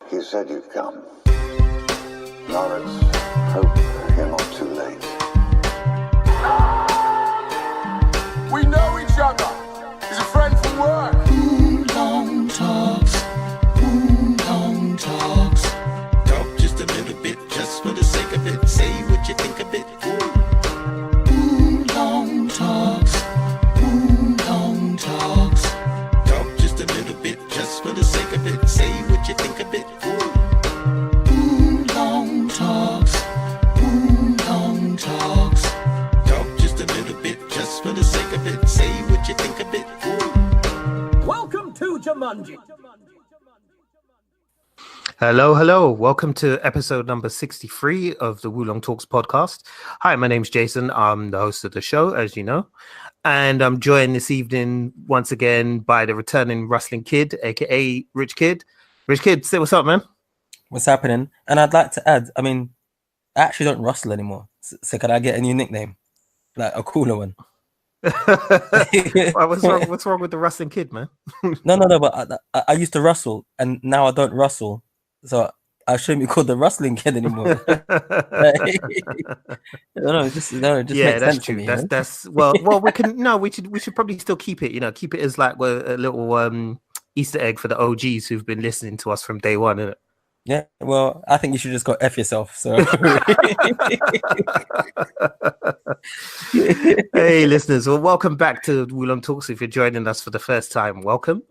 He said you'd come. Now let's hope you're not too late. We know each other. He's a friend from work. Long talks. Long talks. Talk just a little bit, just for the sake of it. Say what you think of it. Long talks. Long talks. Talk just a little bit, just for the sake of it. Say what you think of it. Long talks. Long talks. Talk just a little bit, just for the sake of it. Say what you think of it. Welcome to Jumanji. Hello. Welcome to episode number 63 of the Wulong Talks podcast. Hi, my name's Jason. I'm the host of the show, as you know. And I'm joined this evening once again by the returning Rustling Kid, aka Rich Kid. Rich Kid, say what's up, man. What's happening? And I'd like to add, I actually don't rustle anymore. So could I get a new nickname? Like a cooler one? What's wrong with the Rustling Kid, man? No, but I used to rustle and now I don't rustle. So I shouldn't be called the Rustling Kid anymore. It just yeah, makes that's sense true. to me. That's we should probably still keep it, keep it as like a little Easter egg for the OGs who've been listening to us from day one, innit? Yeah, well, I think you should just go F yourself. So Hey listeners, well, welcome back to Wulong Talks. If you're joining us for the first time, welcome.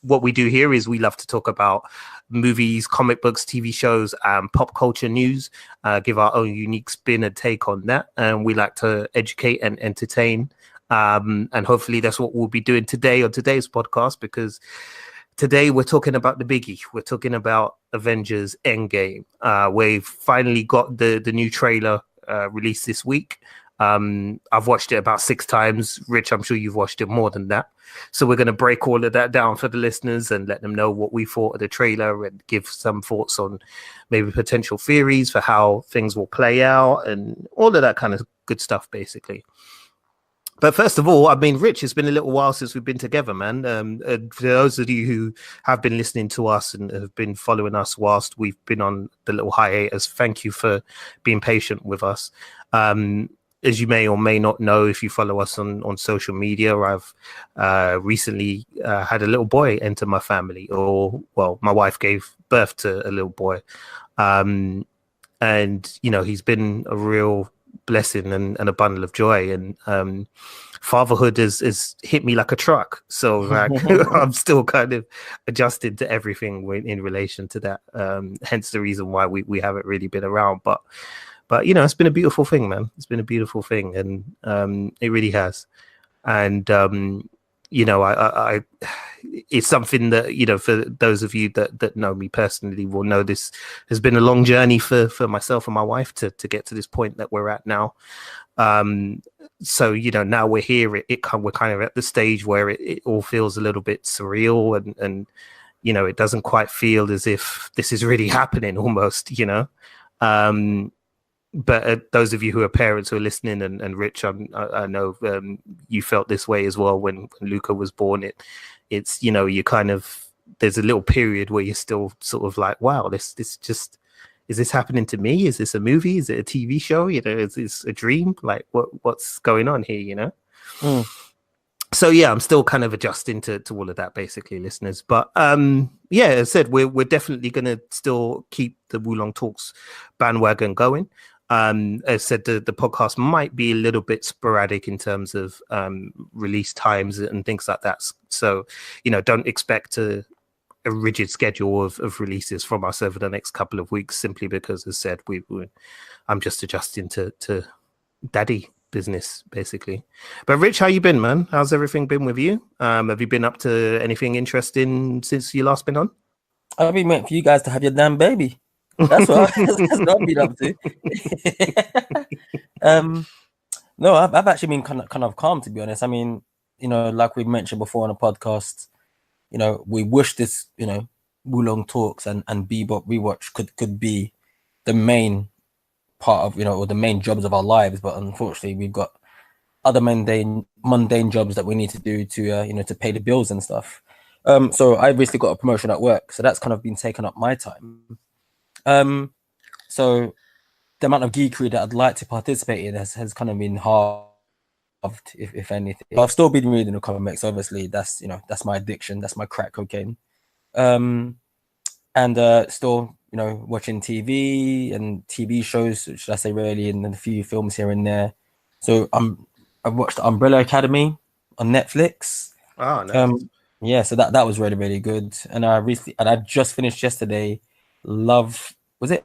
What we do here is we love to talk about movies, comic books, TV shows, and pop culture news, give our own unique spin and take on that. And we like to educate and entertain. And hopefully that's what we'll be doing today on today's podcast, because today we're talking about the biggie. We're talking about Avengers Endgame. We've finally got the new trailer released this week. I've watched it about 6 times. Rich, I'm sure you've watched it more than that. So we're going to break all of that down for the listeners and let them know what we thought of the trailer and give some thoughts on maybe potential theories for how things will play out and all of that kind of good stuff, basically. But first of all, Rich, it's been a little while since we've been together, man. For those of you who have been listening to us and have been following us whilst we've been on the little hiatus, thank you for being patient with us. As you may or may not know, if you follow us on social media, I've recently had a little boy enter my family, my wife gave birth to a little boy. And, he's been a real blessing and a bundle of joy. And fatherhood has hit me like a truck. So like, I'm still kind of adjusting to everything in relation to that. Hence the reason why we haven't really been around. But it's been a beautiful thing, man. It's been a beautiful thing, and it really has. And I it's something that for those of you that know me personally will know this has been a long journey for myself and my wife to get to this point that we're at now. So now we're here. We're kind of at the stage where it all feels a little bit surreal, and it doesn't quite feel as if this is really happening almost. But those of you who are parents who are listening, and Rich, I know you felt this way as well when Luca was born. It's you kind of, there's a little period where you're still sort of like, wow, this just, is this happening to me? Is this a movie? Is it a TV show? Is this a dream? Like what's going on here? So yeah, I'm still kind of adjusting to all of that, basically, listeners. But as I said, we're definitely going to still keep the Wulong Talks bandwagon going. As I said, the podcast might be a little bit sporadic in terms of release times and things like that. So, don't expect a rigid schedule of releases from us over the next couple of weeks, simply because, as I said, I'm just adjusting to daddy business, basically. But Rich, how you been, man? How's everything been with you? Have you been up to anything interesting since you last been on? I've been waiting for you guys to have your damn baby. That's what I've been up to. No, I've actually been kind of calm, to be honest. Like we mentioned before on a podcast, we wish this, Wulong Talks and Bebop Rewatch could be the main part of, or the main jobs of our lives, but unfortunately we've got other mundane jobs that we need to do to to pay the bills and stuff. So I recently got a promotion at work, so that's kind of been taking up my time. So the amount of geekery that I'd like to participate in has kind of been halved, if anything. I've still been reading the comics. Obviously, that's that's my addiction. That's my crack cocaine. And still watching TV and TV shows, should I say, really, and then a few films here and there. So I've watched Umbrella Academy on Netflix. Oh, nice. Yeah, so that was really, really good. And I just finished yesterday Love, was it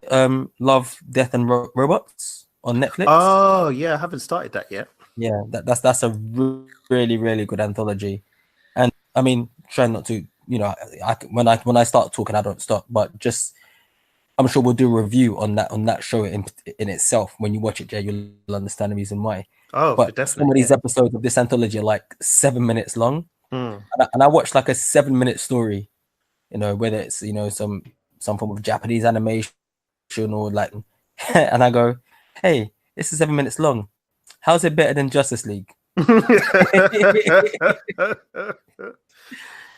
Love, Death and Robots on Netflix? Oh yeah, I haven't started that yet. Yeah, that's a really, really good anthology. And I mean, try not to, when I start talking, I don't stop. But just, I'm sure we'll do a review on that show in itself. When you watch it, Jay, you'll understand the reason why. Oh, But definitely. some of these episodes of this anthology are like 7 minutes long, and I watched like a 7-minute story. Whether it's some form of Japanese animation or like, and I go, hey, this is 7 minutes long. How's it better than Justice League?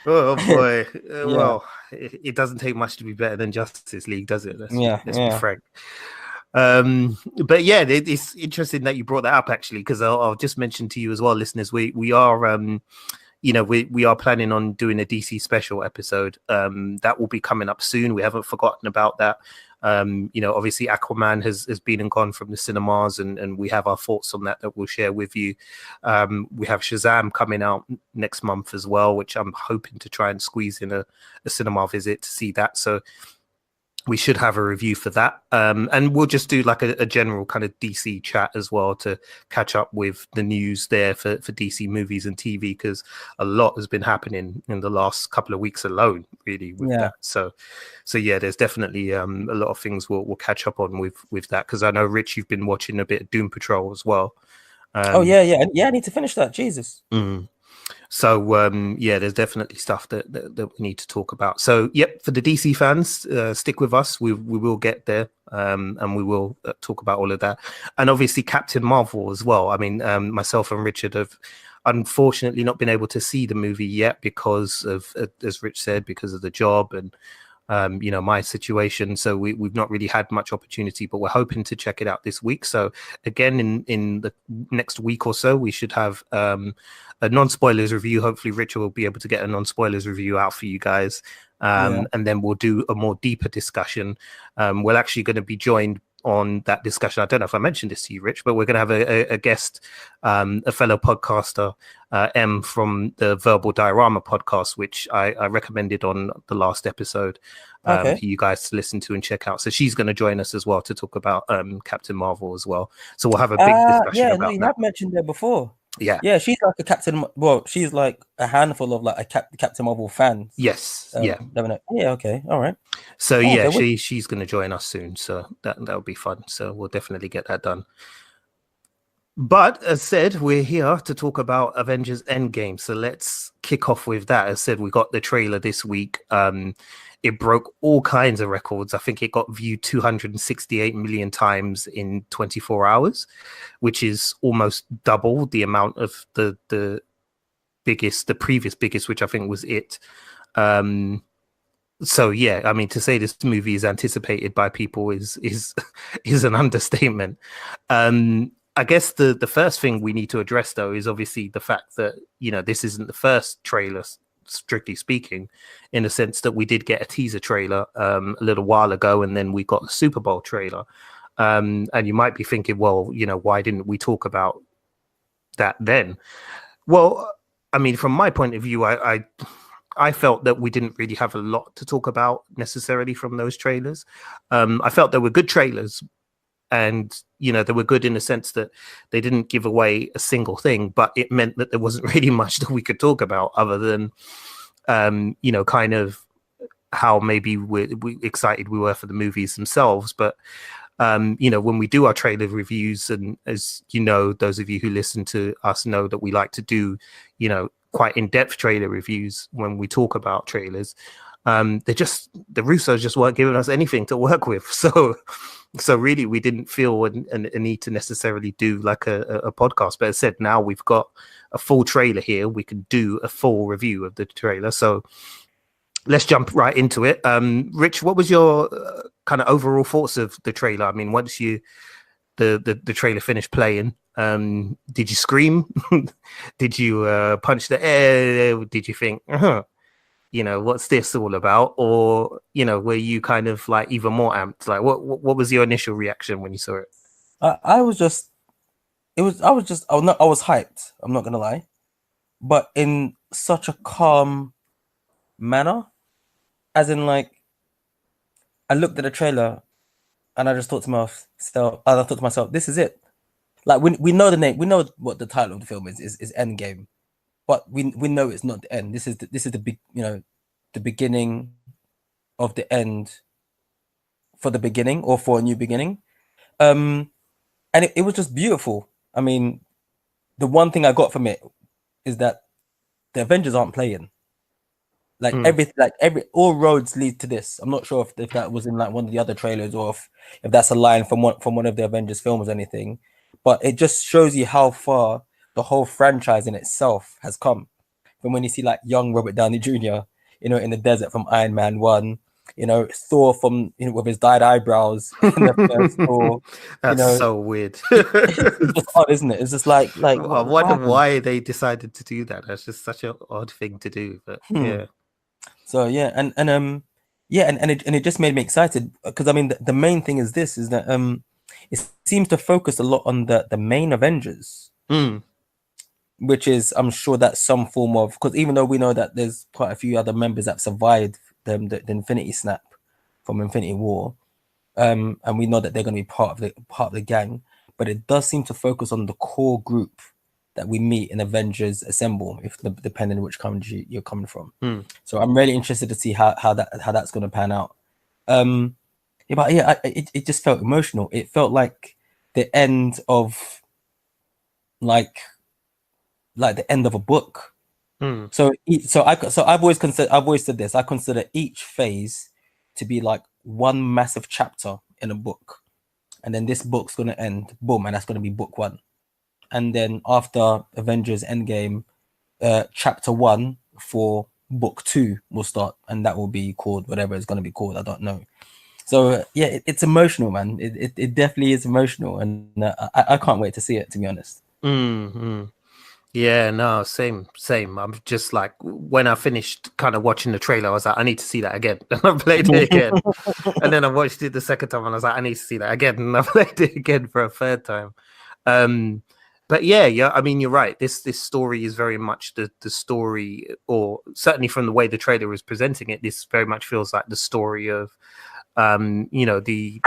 Oh boy. Yeah. Well, it doesn't take much to be better than Justice League, does it? Let's be frank. But yeah, it's interesting that you brought that up, actually, because I'll just mention to you as well, listeners, we are we are planning on doing a DC special episode that will be coming up soon. We haven't forgotten about that. Obviously Aquaman has been and gone from the cinemas, and we have our thoughts on that we'll share with you. We have Shazam coming out next month as well, which I'm hoping to try and squeeze in a cinema visit to see that. So we should have a review for that. And we'll just do like a general kind of DC chat as well to catch up with the news there for DC movies and TV, because a lot has been happening in the last couple of weeks alone, really, with that. So yeah, there's definitely a lot of things we'll catch up on with that, because I know, Rich, you've been watching a bit of Doom Patrol as well. Oh, yeah. I need to finish that. Jesus. So there's definitely stuff that we need to talk about. So yep, for the DC fans, stick with us. We will get there, and we will talk about all of that, and obviously Captain Marvel as well. I mean, myself and Richard have unfortunately not been able to see the movie yet because of, as Rich said, because of the job and my situation. So we've not really had much opportunity, but we're hoping to check it out this week. So again, in the next week or so, we should have a non-spoilers review. Hopefully Richard will be able to get a non-spoilers review out for you guys. And then we'll do a more deeper discussion. We're actually going to be joined on that discussion. I don't know if I mentioned this to you, Rich, but we're going to have a guest, a fellow podcaster, M from the Verbal Diorama podcast, which I recommended on the last episode for you guys to listen to and check out. So she's going to join us as well to talk about Captain Marvel as well. So we'll have a big discussion about you that. have mentioned her before. Yeah, she's like a Captain. Well, she's like a handful of like Captain Marvel fans. Yes, Yeah, okay, all right. So she's going to join us soon. So that'll be fun. So we'll definitely get that done. But as said, we're here to talk about Avengers Endgame. So let's kick off with that. As said, we got the trailer this week. It broke all kinds of records. I think it got viewed 268 million times in 24 hours, which is almost double the amount of the previous biggest, which I think was It. So yeah, I mean, to say this movie is anticipated by people is an understatement. I guess the first thing we need to address, though, is obviously the fact that this isn't the first trailer, strictly speaking, in the sense that we did get a teaser trailer a little while ago, and then we got a Super Bowl trailer. And you might be thinking, well, why didn't we talk about that then? Well, I mean, from my point of view, I felt that we didn't really have a lot to talk about necessarily from those trailers. I felt there were good trailers, and they were good in the sense that they didn't give away a single thing, but it meant that there wasn't really much that we could talk about other than kind of how maybe we excited we were for the movies themselves. But when we do our trailer reviews, and as those of you who listen to us know that we like to do quite in-depth trailer reviews when we talk about trailers. The Russos just weren't giving us anything to work with. So really, we didn't feel a need to necessarily do like a podcast. But as I said, now we've got a full trailer here. We can do a full review of the trailer. So let's jump right into it. Rich, what was your kind of overall thoughts of the trailer? I mean, once the trailer finished playing, did you scream? Did you punch the air? Did you think, what's this all about? Or, were you kind of like even more amped? Like what was your initial reaction when you saw it? I was hyped. I'm not gonna lie, but in such a calm manner, as in like, I looked at the trailer and I just thought to myself, this is it. Like we know the name, we know what the title of the film is Endgame, but we know it's not the end. This is the big, the beginning of the end for the beginning, or for a new beginning. And it was just beautiful. I mean, the one thing I got from it is that the Avengers aren't playing. Like all roads lead to this. I'm not sure if that was in like one of the other trailers, or if that's a line from one of the Avengers films or anything. But it just shows you how far the whole franchise in itself has come. From when you see like young Robert Downey Jr., in the desert from Iron Man 1, Thor from with his dyed eyebrows in the first Thor. That's so weird. It's just odd, isn't it? It's just like I wonder why they decided to do that. That's just such an odd thing to do. But yeah. So yeah, and it just made me excited, because I mean the main thing is that it seems to focus a lot on the main Avengers, which is, I'm sure that's some form of, because even though we know that there's quite a few other members that survived the Infinity Snap from Infinity War, and we know that they're going to be part of the gang, but it does seem to focus on the core group that we meet in Avengers Assemble, depending on which country you're coming from. So I'm really interested to see how that's going to pan out. It just felt emotional. It felt like the end of like the end of a book. So I've always said this. I consider each phase to be like one massive chapter in a book, and then this book's going to end, boom, and that's going to be book one. And then after Avengers Endgame, chapter 1 for book 2 will start, and that will be called whatever it's going to be called. I don't know. So yeah, it's emotional, man. It definitely is emotional, and I can't wait to see it, to be honest. Yeah, no, same. I'm just like, when I finished kind of watching the trailer, I was like, I need to see that again. And I played it again. And then I watched it the second time and I was like, I need to see that again. And I played it again for a third time. But yeah, I mean, you're right. This story is very much the story, or certainly from the way the trailer is presenting it, this very much feels like the story of, the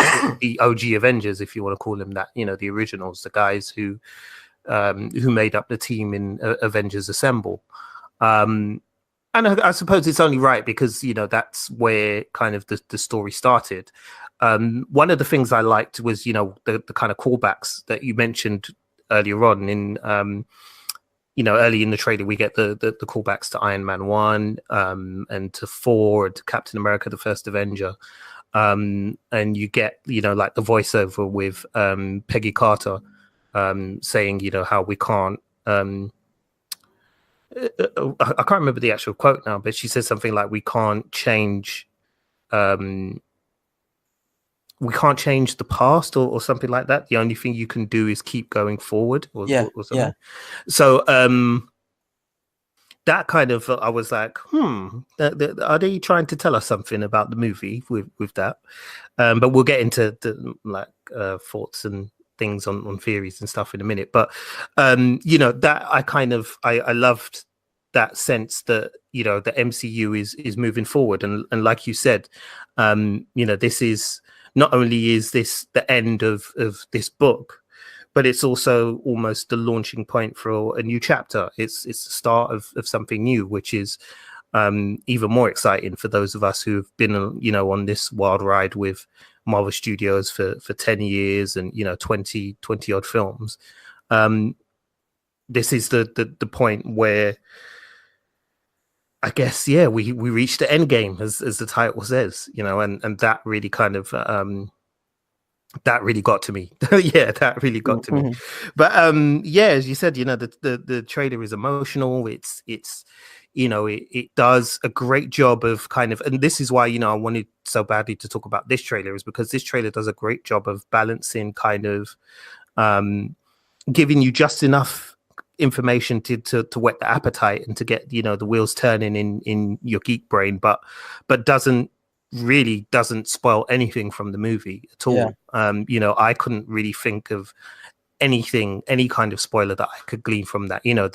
OG Avengers, if you want to call them that, the originals, the guys who made up the team in Avengers Assemble. And I suppose it's only right, because, that's where kind of the story started. One of the things I liked was, the kind of callbacks that you mentioned earlier on in, early in the trailer, we get the callbacks to Iron Man 1, and to Thor, and to Captain America, the First Avenger. And you get, like the voiceover with Peggy Carter saying, how we can't, I can't remember the actual quote now, but she says something like, we can't change the past, or something like that. The only thing you can do is keep going forward, or something. Yeah. So that kind of, I was like, are they trying to tell us something about the movie with that? But we'll get into the thoughts and things on theories and stuff in a minute. But that I loved that sense that the MCU is moving forward, and like you said, this is not only is this the end of this book, but it's also almost the launching point for a new chapter. It's the start of something new, which is even more exciting for those of us who've been on this wild ride with Marvel Studios for 10 years and 20 odd films. This is the point where I guess, yeah, we reached the Endgame, as the title says, you know, and that really kind of that really got to me. Yeah, that really got to me. Mhm. But yeah, as you said, you know, the trailer is emotional. It's you know, it does a great job of kind of, and this is why, you know, I wanted so badly to talk about this trailer, is because this trailer does a great job of balancing kind of um giving you just enough information to whet the appetite and to get, you know, the wheels turning in your geek brain, but doesn't spoil anything from the movie at Yeah. all. You know, I couldn't really think of any kind of spoiler that I could glean from that. You know,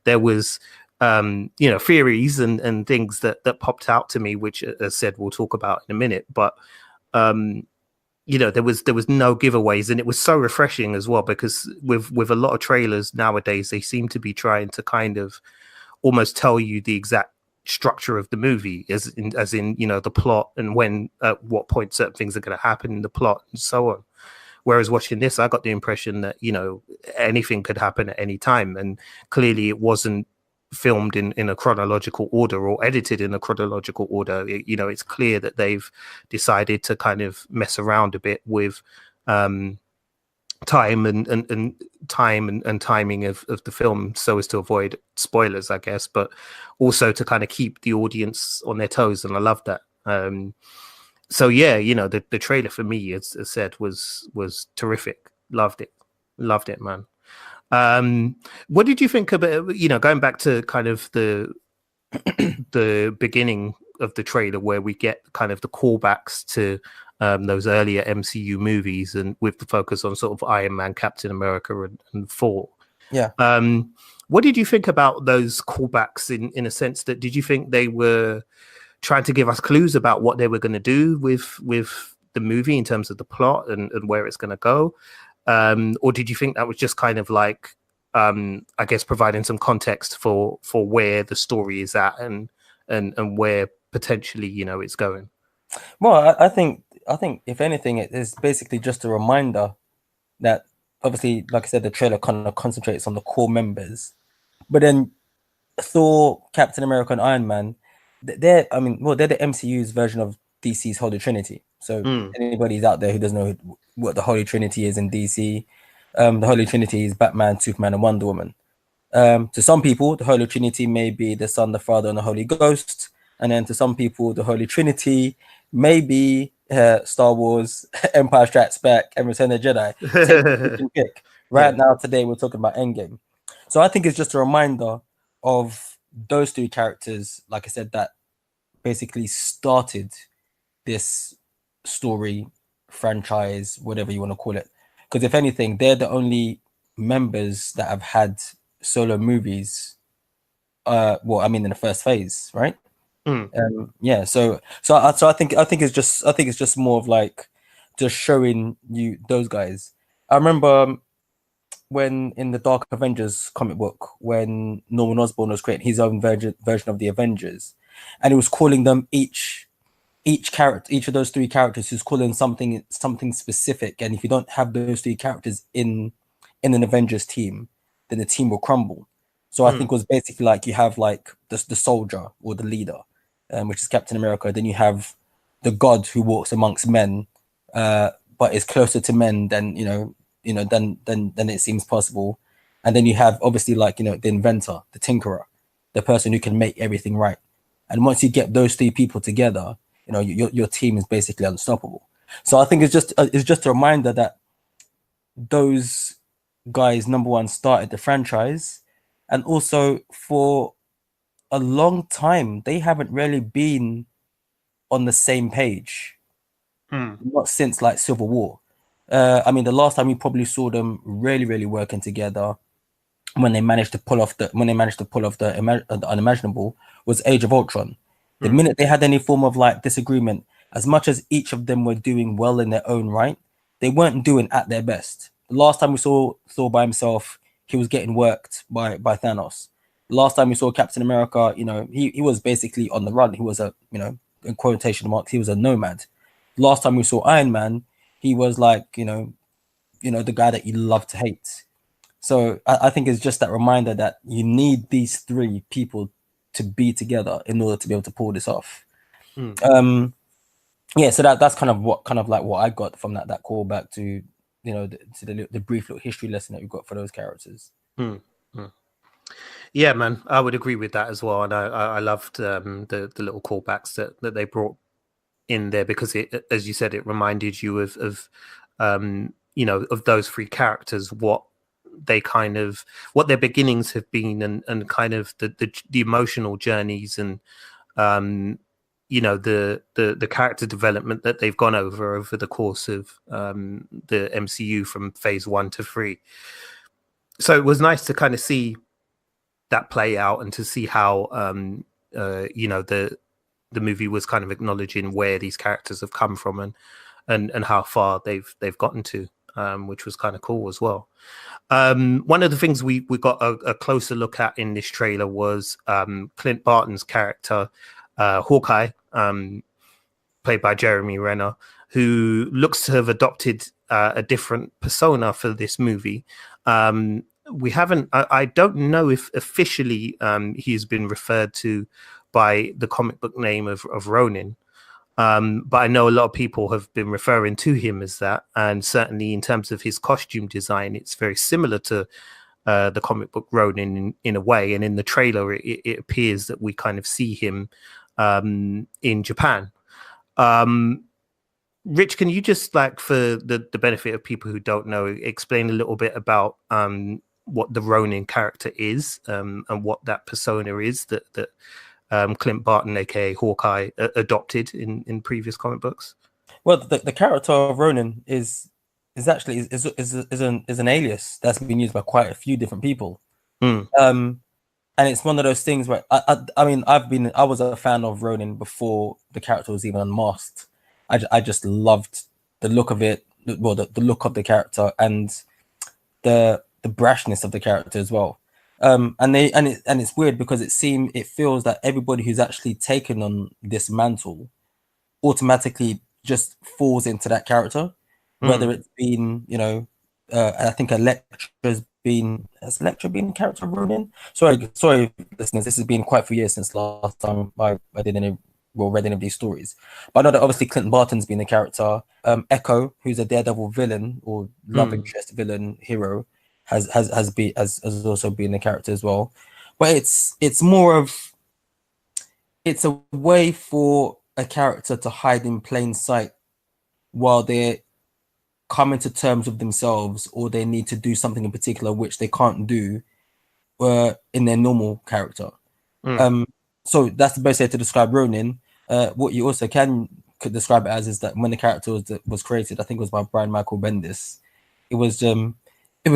there was you know, theories and things that popped out to me, which, as said, we'll talk about in a minute. But you know, there was no giveaways, and it was so refreshing as well, because with a lot of trailers nowadays, they seem to be trying to kind of almost tell you the exact structure of the movie, as in, you know, the plot and when at what point certain things are going to happen in the plot and so on. Whereas watching this, I got the impression that, you know, anything could happen at any time, and clearly it wasn't filmed in a chronological order or edited in a chronological order. You know, it's clear that they've decided to kind of mess around a bit with time and time and timing of the film, so as to avoid spoilers, I guess, but also to kind of keep the audience on their toes, and I love that. So yeah, you know, the trailer for me, as said, was terrific. Loved it, man. What did you think about, you know, going back to kind of the beginning of the trailer, where we get kind of the callbacks to those earlier MCU movies, and with the focus on sort of Iron Man, Captain America, and Thor. Yeah. What did you think about those callbacks, in a sense that, did you think they were trying to give us clues about what they were going to do with the movie in terms of the plot and where it's going to go? Or did you think that was just kind of like, I guess, providing some context for where the story is at, and where potentially, you know, it's going? Well, I think if anything, it is basically just a reminder that, obviously, like I said, the trailer kind of concentrates on the core members, but then Thor, Captain America, and Iron Man, they're the MCU's version of DC's Holy Trinity. So anybody's out there who doesn't know what the Holy Trinity is in DC, the Holy Trinity is Batman, Superman, and Wonder Woman. To some people, the Holy Trinity may be the Son, the Father, and the Holy Ghost. And then to some people, the Holy Trinity may be Star Wars, Empire Strikes Back, and Return of the Jedi. Take your pick. Right now, today, we're talking about Endgame. So I think it's just a reminder of those three characters, like I said, that basically started this story, franchise, whatever you want to call it. Because if anything, they're the only members that have had solo movies. In the first phase, right? Yeah. So I think it's just more of like just showing you those guys. I remember when in the Dark Avengers comic book, when Norman Osborn was creating his own version of the Avengers, and he was calling them each character, each of those three characters, who's calling something specific. And if you don't have those three characters in an Avengers team, then the team will crumble. So I think it was basically like you have like the soldier or the leader, which is Captain America. Then you have the god who walks amongst men, but is closer to men than than it seems possible. And then you have obviously like, the inventor, the tinkerer, the person who can make everything right. And once you get those three people together, your team is basically unstoppable. So I think it's just a reminder that those guys, number one, started the franchise, and also for a long time they haven't really been on the same page. Not since like Civil War. The last time we probably saw them really working together, when they managed to pull off the unimaginable, was Age of Ultron. The minute they had any form of like disagreement, as much as each of them were doing well in their own right, they weren't doing at their best. The last time we saw Thor by himself, he was getting worked by Thanos. The last time we saw Captain America, he was basically on the run. He was in quotation marks, he was a nomad. The last time we saw Iron Man, he was like, the guy that you love to hate. So I think it's just that reminder that you need these three people to be together in order to be able to pull this off. Mm. Yeah, so that's kind of what I got from that callback to the brief little history lesson that we got for those characters. Mm. Yeah, man, I would agree with that as well, and I loved the little callbacks that they brought in there, because it, as you said, it reminded you of of those three characters, what their beginnings have been, and kind of the emotional journeys, and the character development that they've gone over the course of the MCU from phase 1 to 3. So it was nice to kind of see that play out, and to see how the movie was kind of acknowledging where these characters have come from, and how far they've gotten to, which was kind of cool as well. One of the things we got a closer look at in this trailer was Clint Barton's character, Hawkeye, played by Jeremy Renner, who looks to have adopted a different persona for this movie. We haven't, I don't know if officially he's been referred to by the comic book name of Ronin, but I know a lot of people have been referring to him as that, and certainly in terms of his costume design, it's very similar to the comic book Ronin in a way, and in the trailer it appears that we kind of see him in Japan. Rich, can you just, like, for the benefit of people who don't know, explain a little bit about what the Ronin character is, and what that persona is that Clint Barton, aka Hawkeye, adopted in previous comic books? Well, the character of Ronin is actually an alias that's been used by quite a few different people. And it's one of those things where I mean I was a fan of Ronin before the character was even unmasked. I just loved the look of it, well, the look of the character, and the brashness of the character as well. And it's weird because it feels that everybody who's actually taken on this mantle automatically just falls into that character, whether it's been, I think has Electra been the character of Ronin? Sorry, listeners, this has been quite a few years since last time I did read any of these stories. But I know that obviously Clinton Barton's been the character. Echo, who's a Daredevil villain or love interest villain hero, has also been the character as well. But it's more of, it's a way for a character to hide in plain sight while they're coming to terms with themselves, or they need to do something in particular which they can't do in their normal character. So that's the best way to describe Ronin. What you also could describe it as is that when the character was created, I think it was by Brian Michael Bendis, it was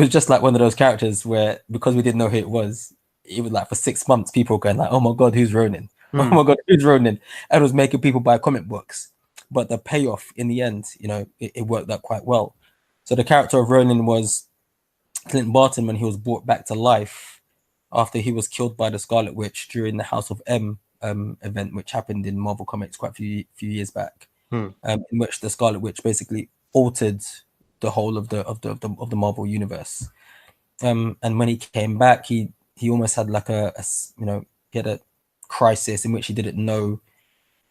just like one of those characters where, because we didn't know who it was like for 6 months people were going like, oh my god, who's Ronin? Oh my god, who's Ronin? And it was making people buy comic books. But the payoff in the end, it worked out quite well. So the character of Ronin was Clint Barton when he was brought back to life after he was killed by the Scarlet Witch during the House of M event, which happened in Marvel Comics quite a few years back, in which the Scarlet Witch basically altered the whole of the Marvel universe. And when he came back, he almost had like he had a crisis in which he didn't know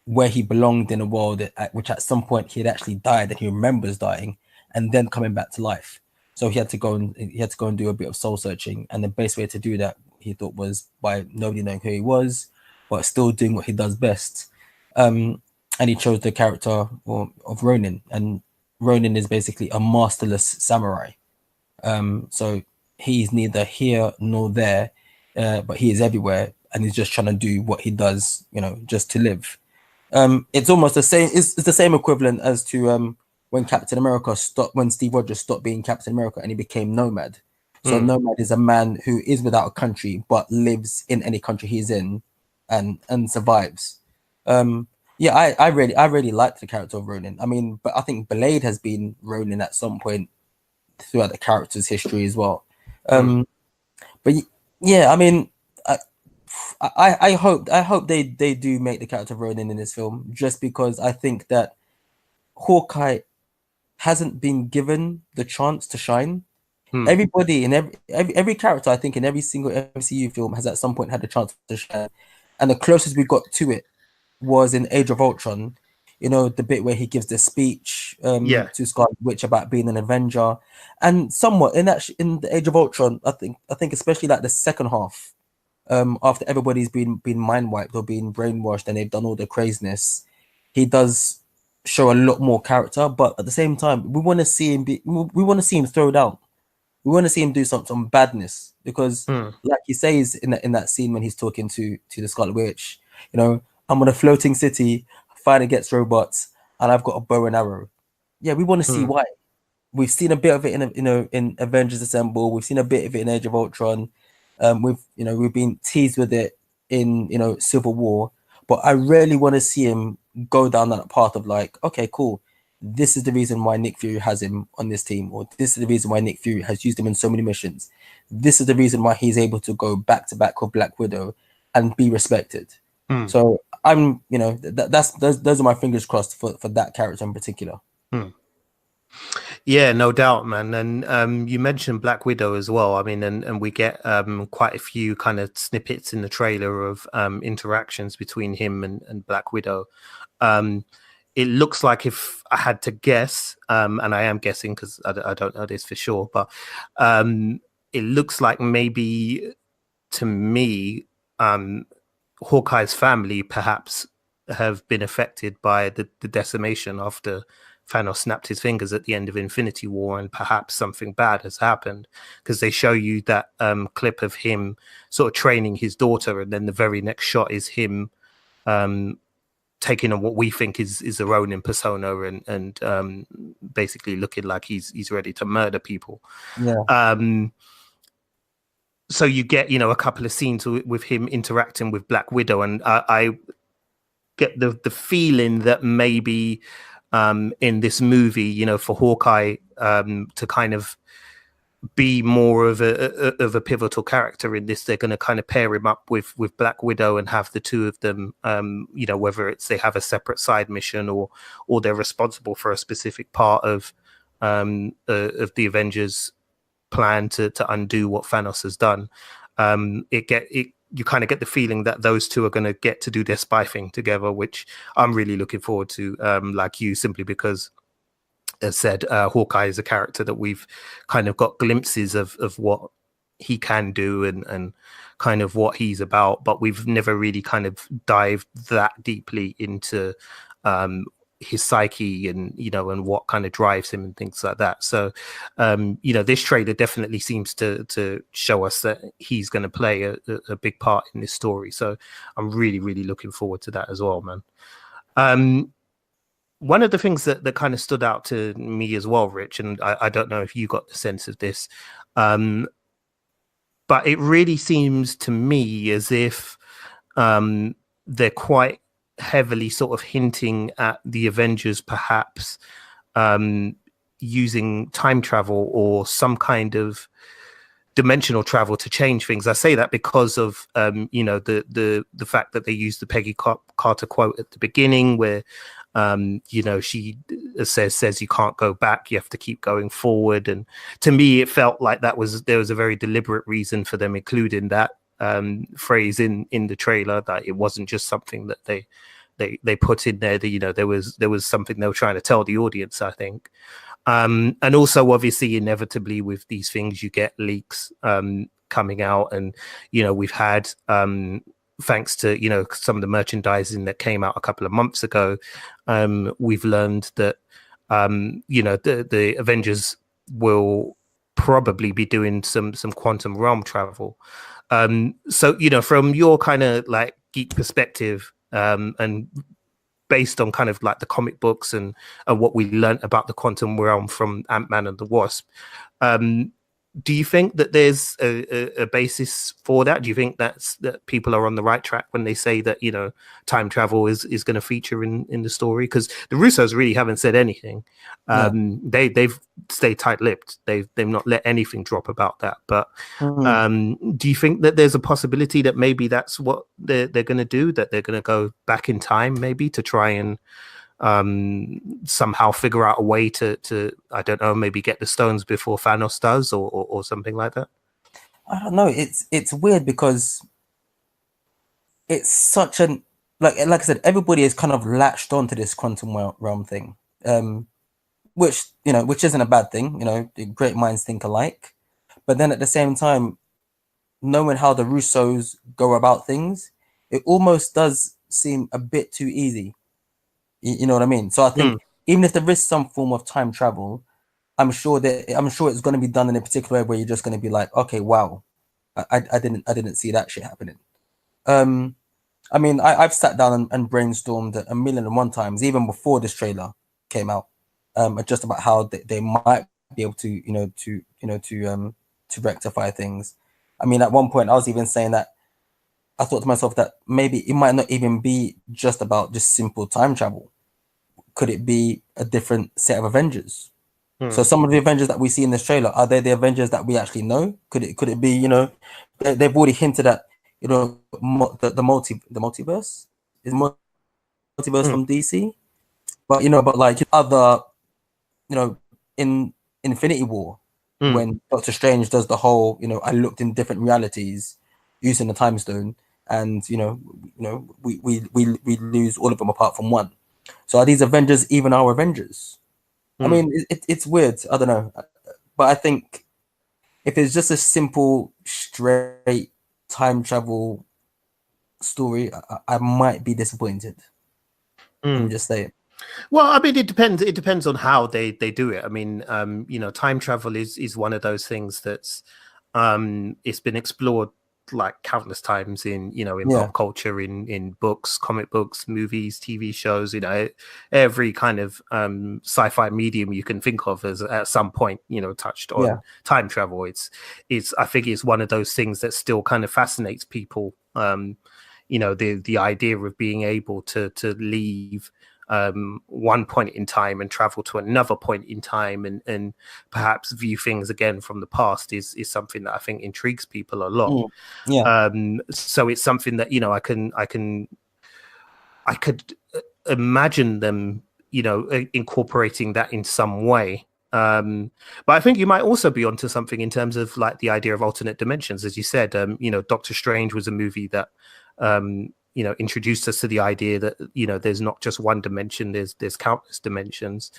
where he belonged in a world which at some point he had actually died, and he remembers dying and then coming back to life. So he had to go and do a bit of soul searching, and the best way to do that, he thought, was by nobody knowing who he was, but still doing what he does best. And he chose the character of Ronin, and Ronin is basically a masterless samurai. So he's neither here nor there, but he is everywhere, and he's just trying to do what he does, just to live. It's almost the same. It's the same equivalent as to when Captain America when Steve Rogers stopped being Captain America and he became Nomad. So Nomad is a man who is without a country but lives in any country he's in and survives. I really liked the character of Ronin. I mean, but I think Blade has been Ronin at some point throughout the character's history as well. But yeah, I mean, I hope they do make the character of Ronin in this film, just because I think that Hawkeye hasn't been given the chance to shine. Everybody in every character, I think, in every single MCU film has at some point had a chance to shine, And the closest we got to it was in Age of Ultron, you know, the bit where he gives the speech Yeah. to Scarlet Witch about being an Avenger, and somewhat in the Age of Ultron, I think especially like the second half, after everybody's been mind wiped or been brainwashed and they've done all the craziness, he does show a lot more character. But at the same time, we want to see him we want to see him throw down. We want to see him do some badness because, like he says in that scene when he's talking to the Scarlet Witch, you know, I'm on a floating city, fighting against robots, and I've got a bow and arrow. Yeah, we want to see why. We've seen a bit of it in Avengers Assemble. We've seen a bit of it in Age of Ultron. We've been teased with it in Civil War, but I really want to see him go down that path of like, okay, cool. This is the reason why Nick Fury has him on this team, or this is the reason why Nick Fury has used him in so many missions. This is the reason why he's able to go back to back with Black Widow and be respected. So I'm, those are my fingers crossed for that character in particular. Yeah, no doubt, man. And you mentioned Black Widow as well. I mean, and we get quite a few kind of snippets in the trailer of interactions between him and Black Widow. It looks like, if I had to guess, and I am guessing because I don't know this for sure, but it looks like maybe to me, Hawkeye's family perhaps have been affected by the decimation after Thanos snapped his fingers at the end of Infinity War, and perhaps something bad has happened, because they show you that clip of him sort of training his daughter, and then the very next shot is him taking on what we think is a Ronin persona and basically looking like he's ready to murder people. Yeah. So you get, a couple of scenes with him interacting with Black Widow, and I get the feeling that maybe in this movie, for Hawkeye to kind of be more of a pivotal character in this, they're going to kind of pair him up with Black Widow and have the two of them, whether it's they have a separate side mission or they're responsible for a specific part of the Avengers plan to undo what Thanos has done. You kind of get the feeling that those two are going to get to do their spy thing together, which I'm really looking forward to, like you, simply because, as said, Hawkeye is a character that we've kind of got glimpses of what he can do and kind of what he's about, but we've never really kind of dived that deeply into his psyche and and what kind of drives him and things like that. So this trailer definitely seems to show us that he's going to play a big part in this story. So I'm really, really looking forward to that as well, man. One of the things that kind of stood out to me as well, Rich, and I don't know if you got the sense of this, but it really seems to me as if they're quite heavily sort of hinting at the Avengers perhaps using time travel or some kind of dimensional travel to change things. I say that because of the fact that they used the Peggy Carter quote at the beginning where she says you can't go back, you have to keep going forward. And to me, it felt like there was a very deliberate reason for them including that phrase in the trailer, that it wasn't just something that they put in there. There was something they were trying to tell the audience, I think. And also, obviously, inevitably with these things, you get leaks coming out, and we've had thanks to some of the merchandising that came out a couple of months ago, we've learned that the Avengers will probably be doing some quantum realm travel. So from your kind of like geek perspective, and based on kind of like the comic books and what we learned about the quantum realm from Ant-Man and the Wasp, do you think that there's a basis for that? Do you think that people are on the right track when they say that time travel is going to feature in the story? Because the Russos really haven't said anything. They've stayed tight-lipped. They've not let anything drop about that. But do you think that there's a possibility that maybe that's what they're going to do? That they're going to go back in time, maybe, to try and somehow figure out a way to I don't know, maybe get the stones before Thanos does, or something like that? I don't know. It's weird because it's such an like I said, everybody is kind of latched onto this quantum realm thing, which which isn't a bad thing. Great minds think alike, but then at the same time, knowing how the Russos go about things, it almost does seem a bit too easy. You know what I mean? So I think even if there is some form of time travel, I'm sure it's going to be done in a particular way where you're just going to be like, okay, wow, I didn't see that shit happening. I mean, I've sat down and brainstormed a million and one times, even before this trailer came out, just about how they might be able to, to rectify things. I mean, at one point, I was even saying that I thought to myself that maybe it might not even be just about just simple time travel. Could it be a different set of Avengers? So some of the Avengers that we see in this trailer, are they the Avengers that we actually know? Could it be, they've already hinted at, the multiverse is multiverse from DC, but but like other, in Infinity War, when Doctor Strange does the whole, I looked in different realities using the time stone, and we lose all of them apart from one. So are these Avengers even our Avengers? I mean, it's weird. I don't know, but I think if it's just a simple, straight time travel story, I might be disappointed. Let me just say it. Well, I mean, it depends. It depends on how they do it. I mean, time travel is one of those things that's it's been explored like countless times in pop culture, in books, comic books, movies, TV shows. Every kind of sci-fi medium you can think of as at some point touched on time travel. It's I think it's one of those things that still kind of fascinates people. The idea of being able to leave one point in time and travel to another point in time and perhaps view things again from the past is something that I think intrigues people a lot. So it's something that I could imagine them incorporating that in some way. But I think you might also be onto something in terms of like the idea of alternate dimensions, as you said. Doctor Strange was a movie that introduced us to the idea that there's not just one dimension, there's countless dimensions.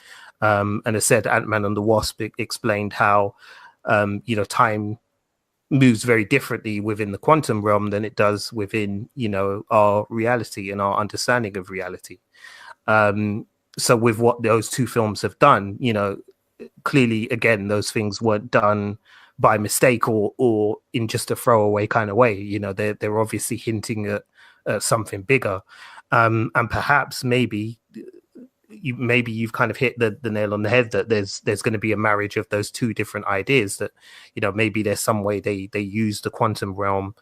And as said, Ant-Man and the Wasp explained how time moves very differently within the quantum realm than it does within our reality and our understanding of reality. So with what those two films have done, clearly again those things weren't done by mistake or in just a throwaway kind of way. They're obviously hinting at something bigger, and perhaps maybe you've kind of hit the nail on the head that there's going to be a marriage of those two different ideas, that maybe there's some way they use the quantum realm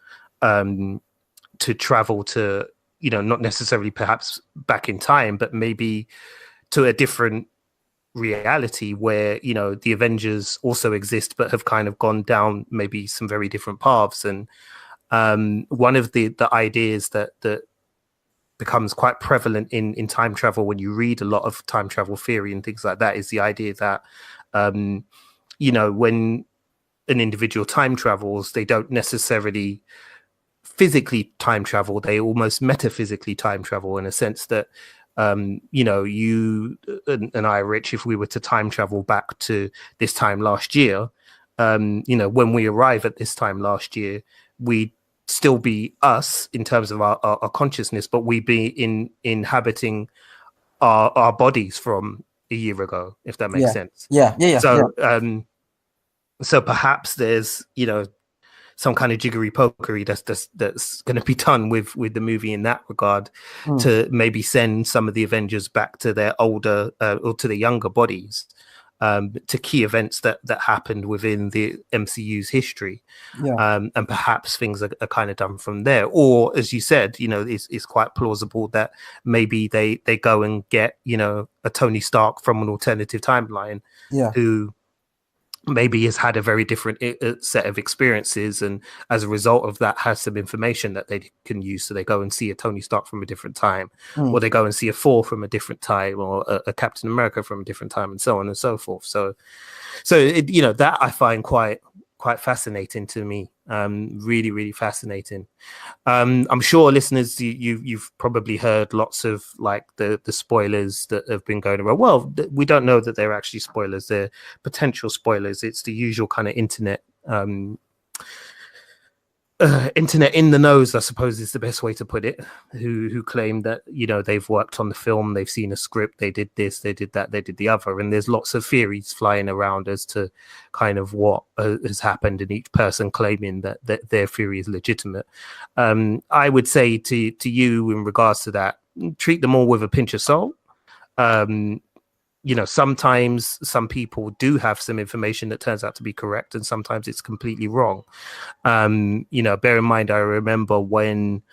to travel to not necessarily perhaps back in time, but maybe to a different reality where the Avengers also exist but have kind of gone down maybe some very different paths. And one of the ideas that becomes quite prevalent in time travel when you read a lot of time travel theory and things like that is the idea that when an individual time travels, they don't necessarily physically time travel, they almost metaphysically time travel, in a sense that you and I, Rich, if we were to time travel back to this time last year, when we arrive at this time last year, we still be us in terms of our consciousness, but we be inhabiting our bodies from a year ago, if that makes sense. So perhaps there's some kind of jiggery pokery that's going to be done with the movie in that regard, to maybe send some of the Avengers back to their older or to the younger bodies, to key events that happened within the MCU's history. And perhaps things are kind of done from there. Or, as you said, it's quite plausible that maybe they go and get a Tony Stark from an alternative timeline, who maybe has had a very different set of experiences, and as a result of that has some information that they can use. So they go and see a Tony Stark from a different time, or they go and see a Thor from a different time, or a Captain America from a different time, and so on and so forth. So that I find quite quite fascinating to me. Really, really fascinating. I'm sure listeners, you've probably heard lots of like the spoilers that have been going around. Well, we don't know that they're actually spoilers; they're potential spoilers. It's the usual kind of internet. Internet in the nose, I suppose, is the best way to put it. Who claim that they've worked on the film, they've seen a script, they did this, they did that, they did the other, and there's lots of theories flying around as to kind of what has happened, and each person claiming that their theory is legitimate. I would say to you in regards to that, treat them all with a pinch of salt. Sometimes some people do have some information that turns out to be correct, and sometimes it's completely wrong. Bear in mind, I remember when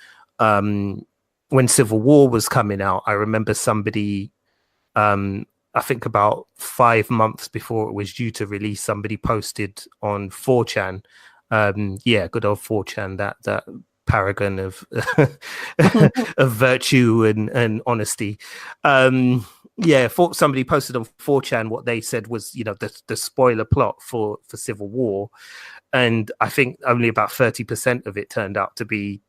Civil War was coming out, I remember somebody, I think about 5 months before it was due to release, somebody posted on 4chan, good old 4chan, that paragon of of virtue and honesty. Somebody posted on 4chan what they said was, the spoiler plot for Civil War, and I think only about 30% of it turned out to be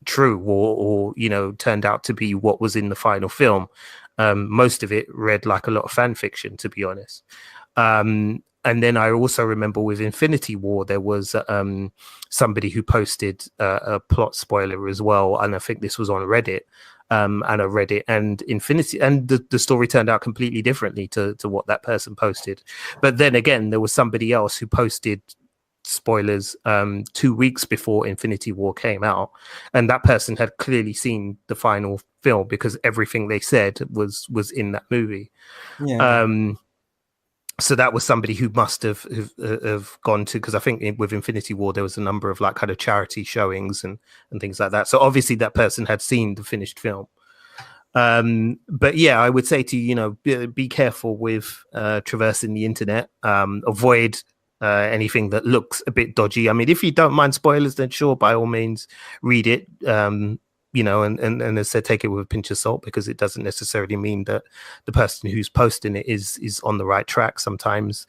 true, or turned out to be what was in the final film. Most of it read like a lot of fan fiction, to be honest. And then I also remember with Infinity War, there was somebody who posted a plot spoiler as well, and I think this was on Reddit. And I read it, and the story turned out completely differently to what that person posted. But then again, there was somebody else who posted spoilers 2 weeks before Infinity War came out, and that person had clearly seen the final film because everything they said was in that movie. So that was somebody who must have gone to, because I think with Infinity War there was a number of like kind of charity showings and things like that. So obviously that person had seen the finished film. But yeah, I would say to you, be careful with traversing the internet. Avoid anything that looks a bit dodgy. I mean, if you don't mind spoilers, then sure, by all means, read it. And as I said, take it with a pinch of salt, because it doesn't necessarily mean that the person who's posting it is on the right track. Sometimes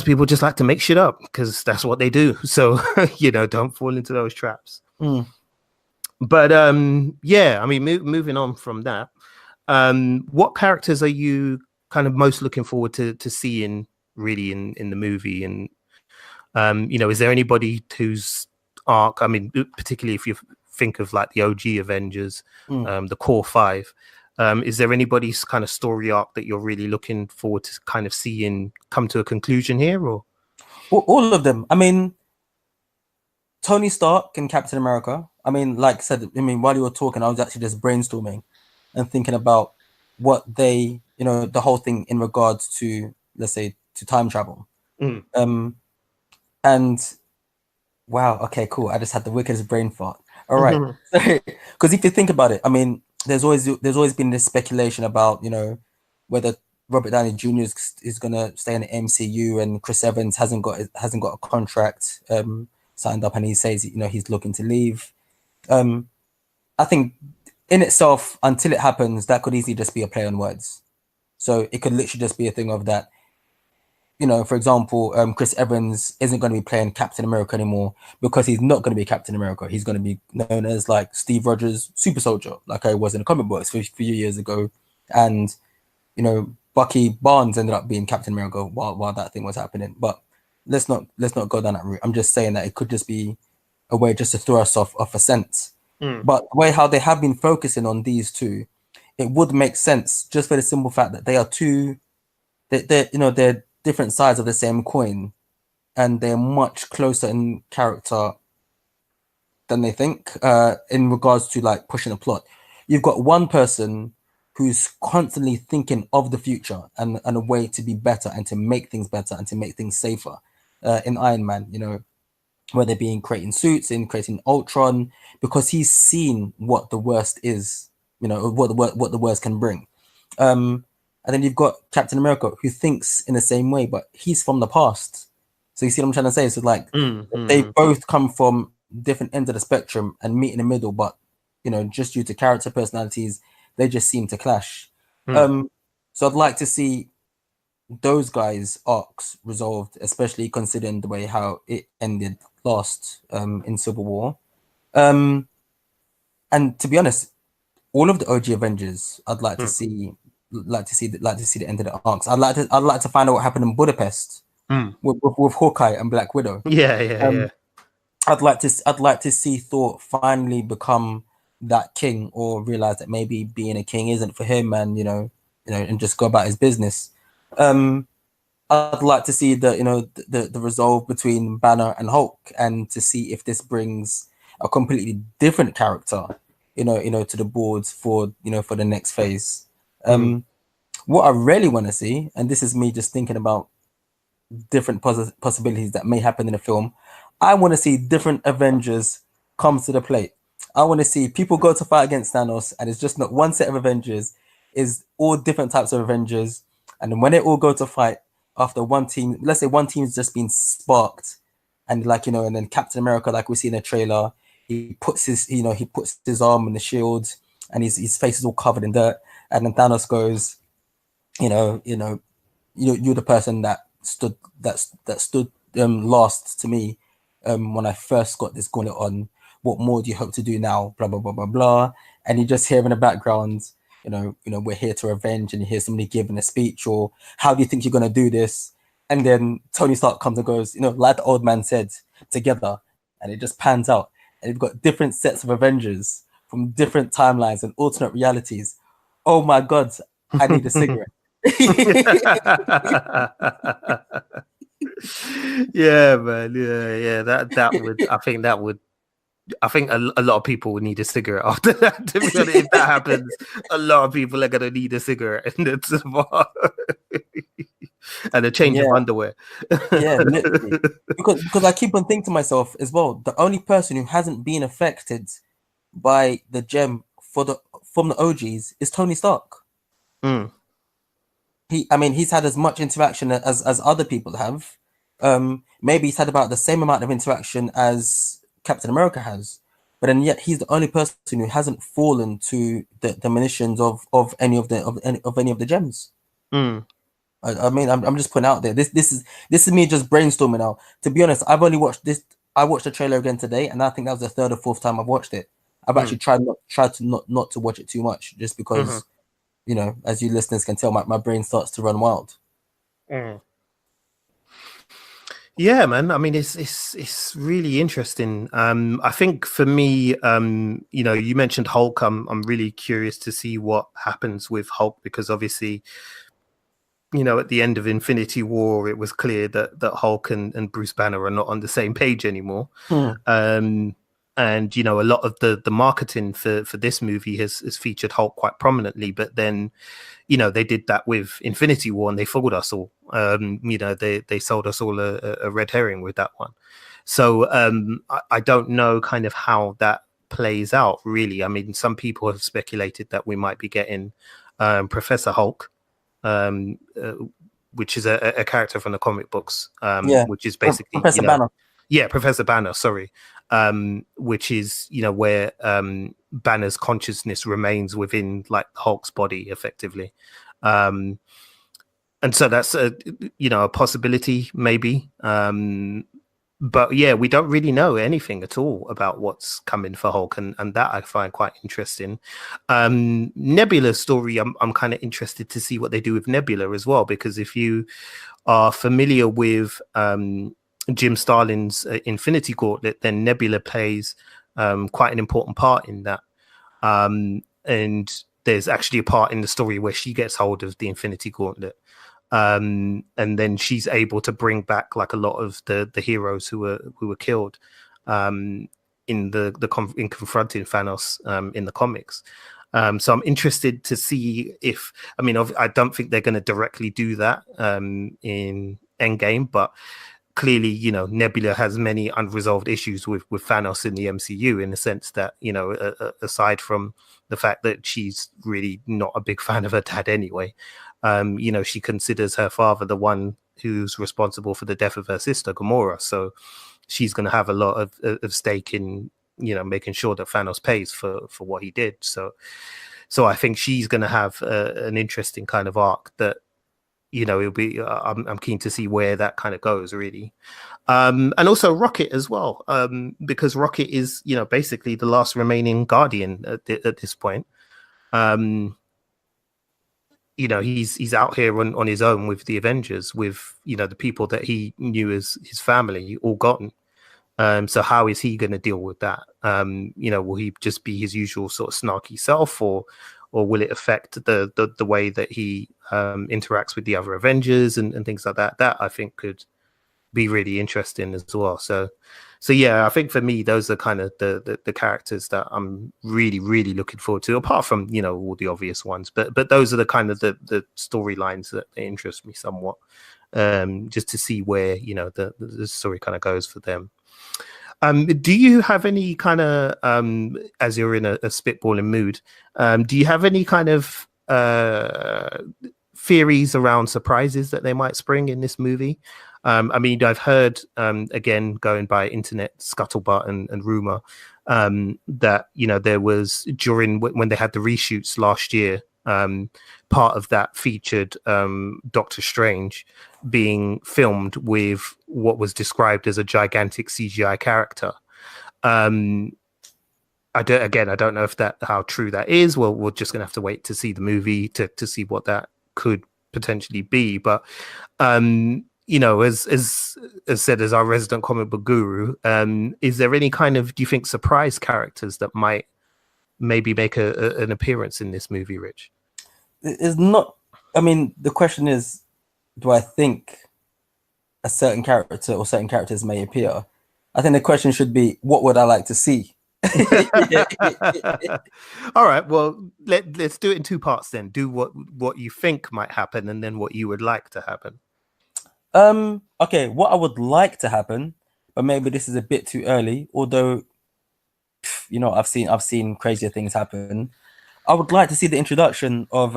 people just like to make shit up because that's what they do. So, don't fall into those traps. But I mean, moving on from that, what characters are you kind of most looking forward to seeing really in the movie? And, is there anybody whose arc, I mean, particularly if you think of like the OG Avengers, the core five, is there anybody's kind of story arc that you're really looking forward to kind of seeing come to a conclusion here? Or all of them. I mean, Tony Stark and Captain America. I mean, like I said, while you were talking, I was actually just brainstorming and thinking about what they, the whole thing in regards to, let's say, to time travel. And wow, okay, cool. I just had the wickedest brain fart. All right, because if you think about it, I mean, there's always been this speculation about whether Robert Downey Jr. is gonna stay in the MCU, and Chris Evans hasn't got a contract signed up, and he says he's looking to leave. I think in itself, until it happens, that could easily just be a play on words. So it could literally just be a thing of that. For example, Chris Evans isn't going to be playing Captain America anymore because he's not going to be Captain America. He's going to be known as like Steve Rogers, Super Soldier, like I was in the comic books a few years ago. And, Bucky Barnes ended up being Captain America while that thing was happening. But let's not go down that route. I'm just saying that it could just be a way just to throw us off a sense. But the way how they have been focusing on these two, it would make sense just for the simple fact that they are they're different sides of the same coin, and they're much closer in character than they think in regards to like pushing a plot. You've got one person who's constantly thinking of the future and a way to be better and to make things better and to make things safer. In Iron Man, whether it be in creating suits, in creating Ultron, because he's seen what the worst is, what the worst can bring. And then you've got Captain America, who thinks in the same way, but he's from the past. So you see what I'm trying to say? So like they both come from different ends of the spectrum and meet in the middle, but just due to character personalities, they just seem to clash. So I'd like to see those guys' arcs resolved, especially considering the way how it ended last in Civil War. And to be honest, all of the OG Avengers, I'd like to Mm. see, like to see the end of the arcs. I'd like to find out what happened in Budapest Mm. with Hawkeye and Black Widow. Yeah, yeah, yeah. I'd like to see Thor finally become that king, or realize that maybe being a king isn't for him, and and just go about his business. I'd like to see the resolve between Banner and Hulk, and to see if this brings a completely different character, to the boards for for the next phase. What I really want to see, and this is me just thinking about different possibilities that may happen in the film. I want to see different Avengers come to the plate. I want to see people go to fight against Thanos, and it's just not one set of Avengers, is all different types of Avengers. And then when they all go to fight after one team, let's say one team's just been sparked, and and then Captain America, like we see in the trailer, he puts his arm in the shield, and his face is all covered in dirt, and then Thanos goes, you're the person that stood last to me when I first got this gauntlet on. What more do you hope to do now? Blah blah blah blah blah. And you just hear in the background, we're here to revenge, and you hear somebody giving a speech, or how do you think you're gonna do this? And then Tony Stark comes and goes, like the old man said, together, and it just pans out, and you've got different sets of Avengers from different timelines and alternate realities. Oh my god, I need a cigarette. Yeah, man. Yeah. That would. I think a lot of people would need a cigarette after that. To be honest, if that happens, a lot of people are gonna need a cigarette in the bar and a change of underwear. Yeah, literally. Because I keep on thinking to myself as well, the only person who hasn't been affected by the gem from the OGs is Tony Stark. Mm. He's had as much interaction as other people have. Maybe he's had about the same amount of interaction as Captain America has, but then yet he's the only person who hasn't fallen to the munitions of any of the gems. Mm. I'm just putting out there. This is me just brainstorming now. To be honest, I've only watched this. I watched the trailer again today, and I think that was the third or fourth time I've watched it. I've actually tried not to watch it too much, just because as you listeners can tell, my brain starts to run wild. Mm. Yeah, man. I mean, it's really interesting. I think for me, you mentioned Hulk. I'm really curious to see what happens with Hulk, because obviously, at the end of Infinity War, it was clear that Hulk and Bruce Banner are not on the same page anymore. And a lot of the marketing for this movie has featured Hulk quite prominently, but then they did that with Infinity War and they fooled us all. They sold us all a red herring with that one. So I don't know kind of how that plays out, really. I mean, some people have speculated that we might be getting Professor Hulk, which is a character from the comic books, which is basically Professor Banner. Yeah, Professor Banner, sorry. Which is, where Banner's consciousness remains within like Hulk's body effectively. And so that's a possibility maybe. But yeah, we don't really know anything at all about what's coming for Hulk, and that I find quite interesting. Nebula's story, I'm kind of interested to see what they do with Nebula as well, because if you are familiar with Jim Starlin's Infinity Gauntlet, then Nebula plays quite an important part in that. And there's actually a part in the story where she gets hold of the Infinity Gauntlet. And then she's able to bring back like a lot of the heroes who were killed in confronting Thanos in the comics. So I'm interested to see if, I don't think they're going to directly do that in Endgame, but clearly, Nebula has many unresolved issues with Thanos in the MCU, in the sense that, aside from the fact that she's really not a big fan of her dad anyway, she considers her father the one who's responsible for the death of her sister, Gamora. So she's going to have a lot of stake in, making sure that Thanos pays for what he did. So I think she's going to have an interesting kind of arc that it'll be. I'm keen to see where that kind of goes, really. And also Rocket as well, because Rocket is, basically the last remaining Guardian at this point. He's out here on his own with the Avengers, with the people that he knew as his family all gone. So how is he going to deal with that? Will he just be his usual sort of snarky self, or will it affect the way that he interacts with the other Avengers and things like that? That I think could be really interesting as well. So yeah, I think for me, those are kind of the characters that I'm really, really looking forward to, apart from all the obvious ones. But those are the kind of the storylines that interest me somewhat, just to see where the story kind of goes for them. Do you have any kind of, as you're in a spitballing mood, do you have any kind of theories around surprises that they might spring in this movie? I mean, I've heard, again, going by internet scuttlebutt and rumor, that, there was during when they had the reshoots last year, part of that featured Doctor Strange being filmed with what was described as a gigantic CGI character. I don't know if how true that is. Well, we're just gonna have to wait to see the movie to see what that could potentially be. But as said, as our resident comic book guru, is there any kind of, do you think, surprise characters that might maybe make an appearance in this movie, Rich? It's not. I mean, the question is, do I think a certain character or certain characters may appear? I think the question should be, what would I like to see? All right. Well, let's do it in two parts then. Do what you think might happen, and then what you would like to happen. Okay. What I would like to happen, but maybe this is a bit too early. Although, I've seen crazier things happen. I would like to see the introduction of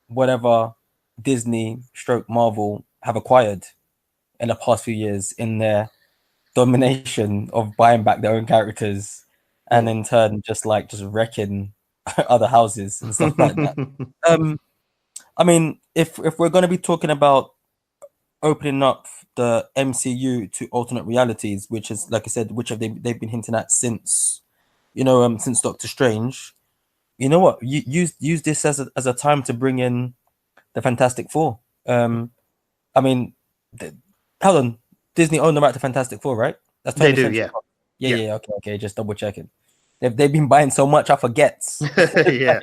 whatever Disney / Marvel have acquired in the past few years in their domination of buying back their own characters, and in turn just wrecking other houses and stuff like that. I mean, if we're going to be talking about opening up the MCU to alternate realities, which is, like I said, which they've been hinting at since since Doctor Strange. You know what? Use this as a time to bring in the Fantastic Four. I mean, hold on. Disney own the right to Fantastic Four, right? That's they do, yeah. Yeah. Okay. Just double checking. They've been buying so much, I forget. Yeah.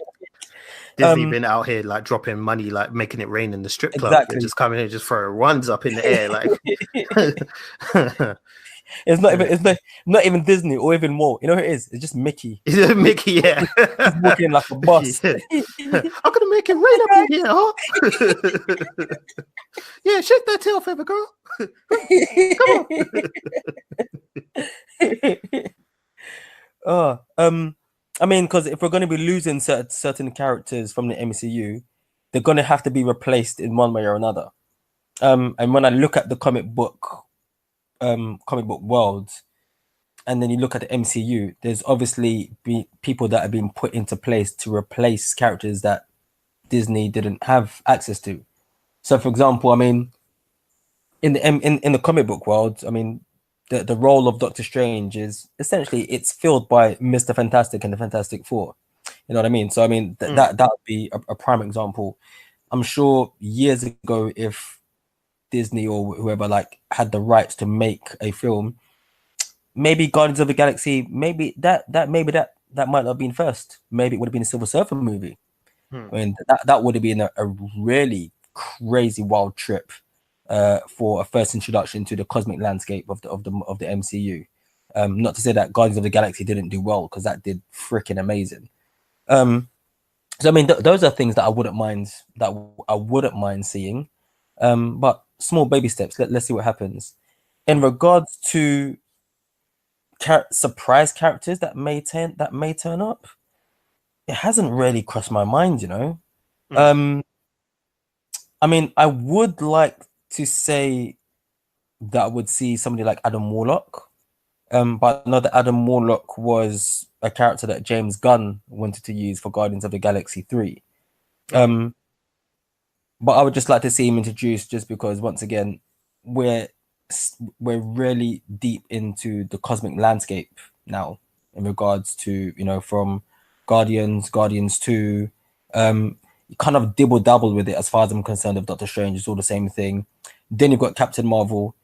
Disney been out here dropping money, making it rain in the strip club. Exactly. They're just coming in and just throwing ones up in the air, It's not even Disney or even Walt. You know who it is? It's just Mickey. Mickey, yeah. He's walking like a boss. Yeah. I'm gonna make it rain up in here, huh? Yeah, shake that tail feather, girl. Come on. I mean, because if we're going to be losing certain characters from the MCU, they're going to have to be replaced in one way or another. And when I look at the comic book world, and then you look at the MCU, there's obviously people that have been put into place to replace characters that Disney didn't have access to. So, for example, I mean, in the comic book world, I mean, the role of Doctor Strange is essentially it's filled by Mr. Fantastic and the Fantastic Four. You know what I mean? So, I mean, that would be a prime example. I'm sure years ago, if Disney or whoever had the rights to make a film, maybe Guardians of the Galaxy, maybe that might not have been first. Maybe it would have been a Silver Surfer movie. I mean, that would have been a really crazy wild trip for a first introduction to the cosmic landscape of the MCU. Not to say that Guardians of the Galaxy didn't do well, because that did freaking amazing. So I mean, those are things that I wouldn't mind seeing. But small baby steps. Let's see what happens. In regards to surprise characters that may turn up, it hasn't really crossed my mind, I mean, I would like to say that I would see somebody like Adam Warlock, but I know that Adam Warlock was a character that James Gunn wanted to use for Guardians of the Galaxy 3. but I would just like to see him introduced, just because once again we're really deep into the cosmic landscape now in regards to, you know, from Guardians 2, you kind of dibble dabble with it as far as I'm concerned of Doctor Strange. It's all the same thing. Then you've got Captain Marvel.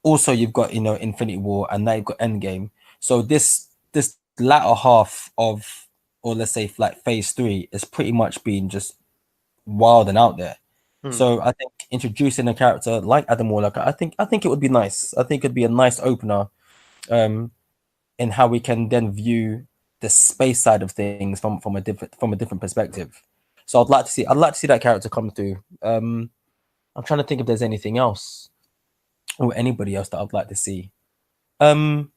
Also, you've got, you know, Infinity War, and now you've got Endgame. So this latter half of, or let's say like phase 3, is pretty much been just wild and out there. So I think introducing a character like Adam Warlock, I think it would be nice. I think it'd be a nice opener in how we can then view the space side of things from a different perspective. So I'd like to see that character come through. I'm trying to think if there's anything else or anybody else that I'd like to see. No,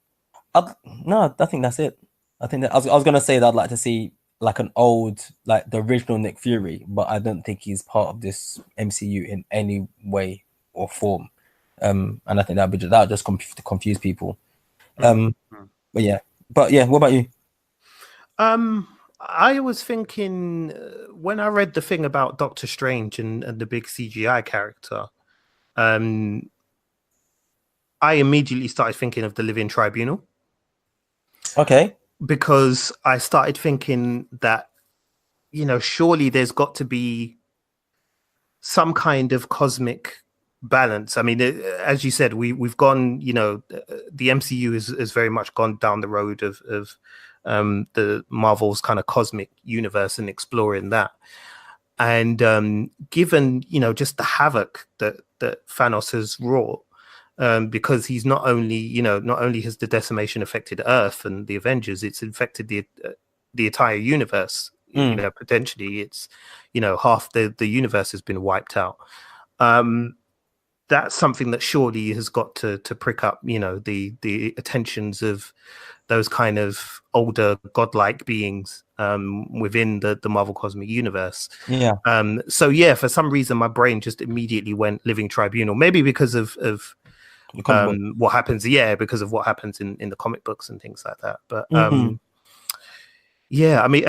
I think that's it. I think that I was gonna say that I'd like to see like an old, like the original Nick Fury, but I don't think he's part of this MCU in any way or form. And I think that would just confuse people. But yeah, what about you? I was thinking when I read the thing about Doctor Strange and the big CGI character, I immediately started thinking of the Living Tribunal. Okay. Because I started thinking that, you know, surely there's got to be some kind of cosmic balance. I mean, as you said, we've gone, you know, the MCU has very much gone down the road of the Marvel's kind of cosmic universe and exploring that. And given, you know, just the havoc that Thanos has wrought, because he's not only has the decimation affected Earth and the Avengers, it's infected the entire universe. You know, potentially it's, you know, half the universe has been wiped out. That's something that surely has got to prick up, you know, the attentions of those kind of older godlike beings within the Marvel Cosmic Universe. Yeah. So yeah, for some reason my brain just immediately went Living Tribunal, maybe because of what happens, because of what happens in the comic books and things like that. But yeah, I mean,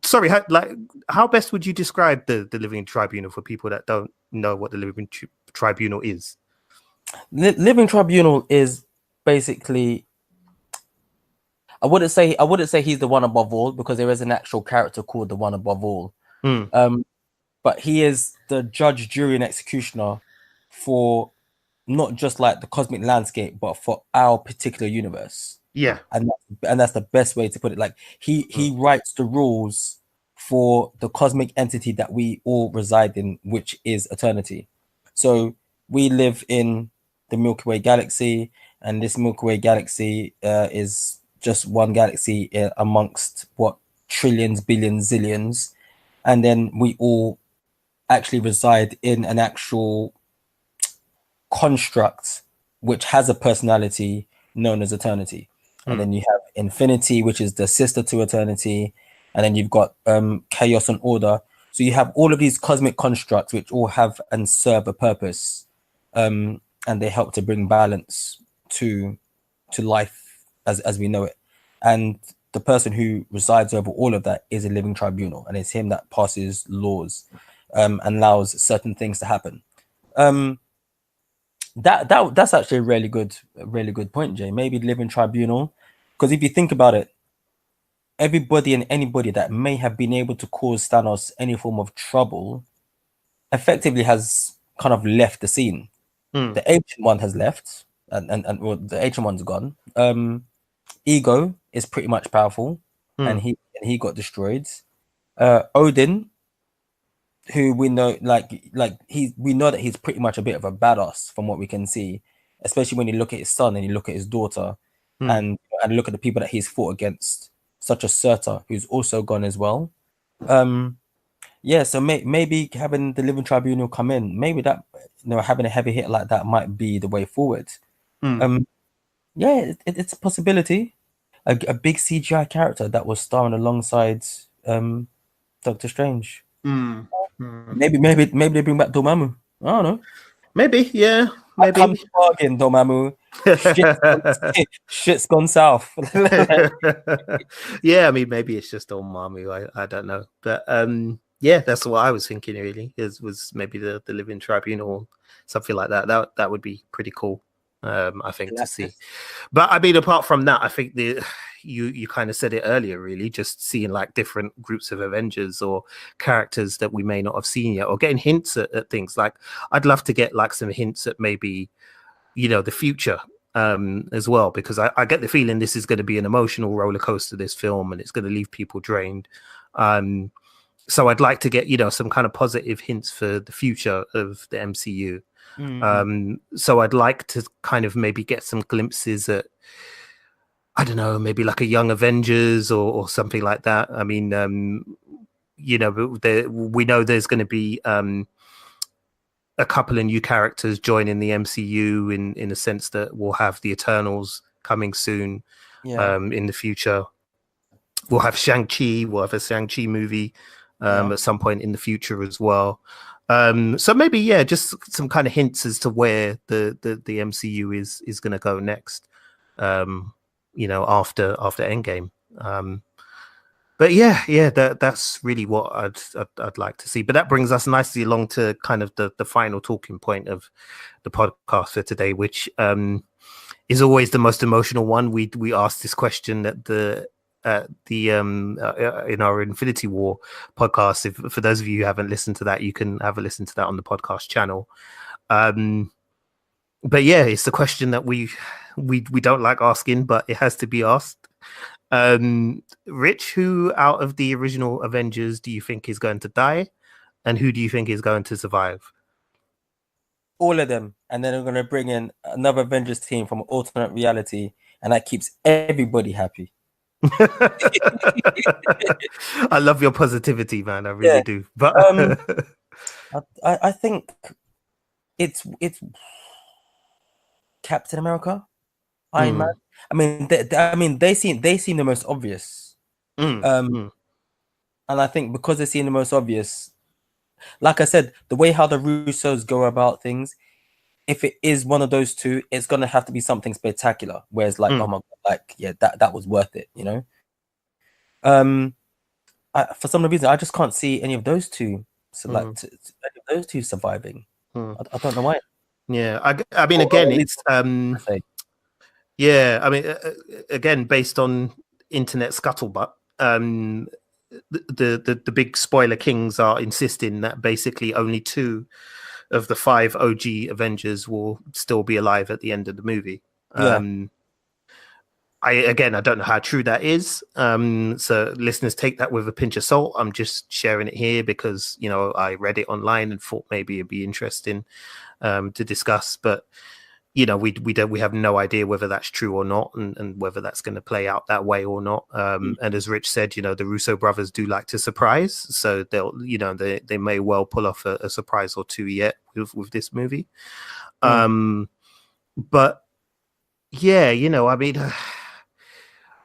sorry, how best would you describe the Living Tribunal for people that don't know what the Living Tribunal is? Living Tribunal is basically, I wouldn't say he's the one above all, because there is an actual character called the one above all. But he is the judge, jury, and executioner for not just like the cosmic landscape, but for our particular universe. Yeah. And that's the best way to put it. Like he writes the rules for the cosmic entity that we all reside in, which is eternity. So we live in the Milky Way galaxy, and this Milky Way galaxy is just one galaxy amongst what trillions, billions, zillions, and then we all actually reside in an actual construct which has a personality known as eternity. And then you have infinity, which is the sister to eternity, and then you've got chaos and order. So you have all of these cosmic constructs which all have and serve a purpose, and they help to bring balance to life as we know it. And the person who resides over all of that is a living tribunal, and it's him that passes laws and allows certain things to happen. That's actually a really good point, Jay. Maybe living tribunal, because if you think about it, everybody and anybody that may have been able to cause Thanos any form of trouble effectively has kind of left the scene. The ancient one has left, and well, the ancient one's gone. Ego is pretty much powerful, and he got destroyed. Odin, who we know, we know that he's pretty much a bit of a badass from what we can see, especially when you look at his son and you look at his daughter, and look at the people that he's fought against, such as Surtur, who's also gone as well. So maybe having the Living Tribunal come in, maybe that, you know, having a heavy hit like that might be the way forward. It's a possibility. A big CGI character that was starring alongside Doctor Strange. Maybe they bring back Dormammu. I don't know. Maybe, yeah. Maybe. Come to bargain, Dormammu. Shit's gone south. Yeah, I mean, maybe it's just Dormammu. I don't know. But Yeah, that's what I was thinking. Really, was maybe the Living Tribunal, something like that. That would be pretty cool. I think to see. Galactus. But I mean, apart from that, I think you kind of said it earlier. Really, just seeing like different groups of Avengers or characters that we may not have seen yet, or getting hints at things. Like, I'd love to get like some hints at maybe the future as well, because I get the feeling this is going to be an emotional roller coaster, this film, and it's going to leave people drained. So I'd like to get some kind of positive hints for the future of the MCU. So I'd like to kind of maybe get some glimpses at, I don't know, maybe like a young Avengers or something like that. I mean, we know there's going to be a couple of new characters joining the MCU in a sense that we'll have the Eternals coming soon. In the future. We'll have Shang-Chi. We'll have a Shang-Chi movie at some point in the future as well. So maybe, just some kind of hints as to where the MCU is going to go next, after Endgame. But that's really what I'd like to see. But that brings us nicely along to kind of the final talking point of the podcast for today, which is always the most emotional one. We asked this question at in our Infinity War podcast. For those of you who haven't listened to that, you can have a listen to that on the podcast channel. But it's the question that we don't like asking, but it has to be asked. Rich, who out of the original Avengers do you think is going to die, and who do you think is going to survive? All of them, and then we're going to bring in another Avengers team from alternate reality, and that keeps everybody happy. I love your positivity, man. I really do. But I think it's Captain America, Iron Man. I mean, they seem the most obvious. And I think because they seem the most obvious, like I said, the way how the Russos go about things, if it is one of those two, it's gonna have to be something spectacular. Whereas, like, oh my god, that was worth it, for some reason, I just can't see any of those two. So, any of those two surviving. I don't know why. Yeah, I mean, again, it's again, based on internet scuttlebutt, the big spoiler kings are insisting that basically only 2 of the 5 OG Avengers will still be alive at the end of the movie. I don't know how true that is. So listeners, take that with a pinch of salt. I'm just sharing it here because I read it online and thought maybe it'd be interesting to discuss. But we have no idea whether that's true or not, and whether that's going to play out that way or not. And as Rich said, the Russo brothers do like to surprise, so they'll they may well pull off a surprise or two yet with this movie. But I mean,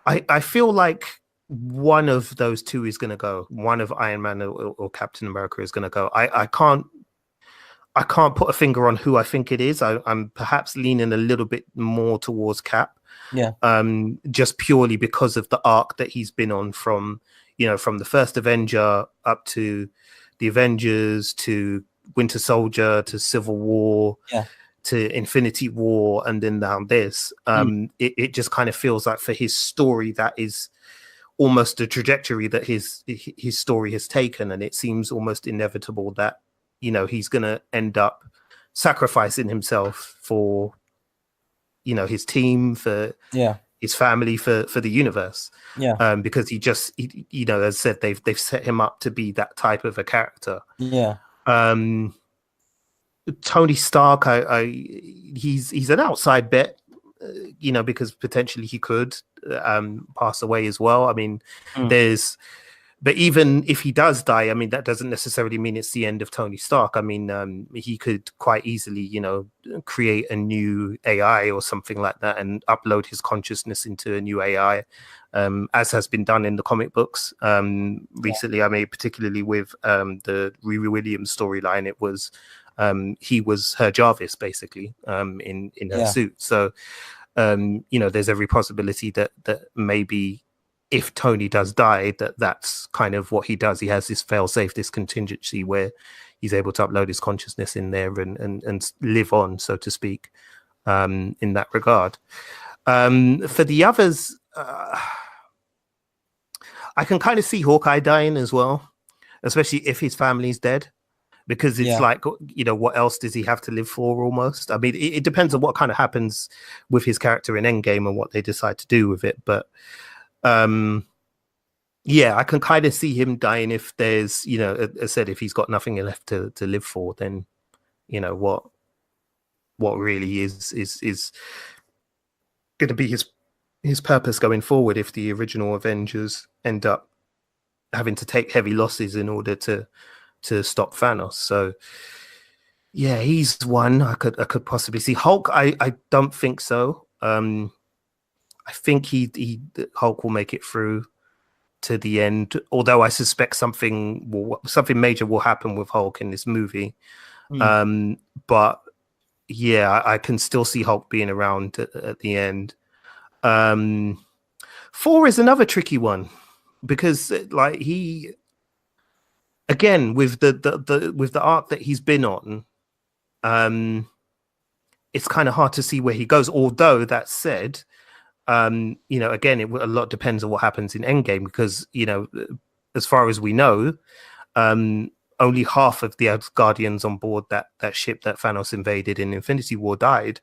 I feel like one of those two is going to go. One of Iron Man or Captain America is going to go. I can't put a finger on who I think it is. I'm perhaps leaning a little bit more towards Cap. Just purely because of the arc that he's been on from the first Avenger up to the Avengers to Winter Soldier to Civil War. To Infinity War, and then down this, it just kind of feels like for his story that is almost the trajectory that his story has taken, and it seems almost inevitable that he's going to end up sacrificing himself for his team, for his family, for the universe, because he as I said, they've set him up to be that type of a character. Tony Stark, he's an outside bet, because potentially he could pass away as well. I mean, but even if he does die, I mean, that doesn't necessarily mean it's the end of Tony Stark. I mean, he could quite easily, create a new AI or something like that and upload his consciousness into a new AI, as has been done in the comic books recently. I mean, particularly with the Riri Williams storyline, it was he was her Jarvis basically in her suit. So there's every possibility that maybe if Tony does die, that's kind of what he does. He has this fail-safe, this contingency where he's able to upload his consciousness in there and live on, so to speak, in that regard. For the others, I can kind of see Hawkeye dying as well, especially if his family's dead, because it's like, you know, what else does he have to live for almost? I mean, it depends on what kind of happens with his character in Endgame and what they decide to do with it. But yeah, I can kind of see him dying if there's, you know, as I said, if he's got nothing left to live for, then, you know, what really is going to be his purpose going forward if the original Avengers end up having to take heavy losses in order to stop Thanos. So yeah, he's one I could possibly see. Hulk, I don't think so. I think Hulk will make it through to the end, although I suspect something major will happen with Hulk in this movie. But yeah, I can still see Hulk being around at the end. Thor is another tricky one because, like, he again with the arc that he's been on, it's kind of hard to see where he goes. Although that said, you know, again, a lot depends on what happens in Endgame because, you know, as far as we know, only half of the Guardians on board that ship that Thanos invaded in Infinity War died.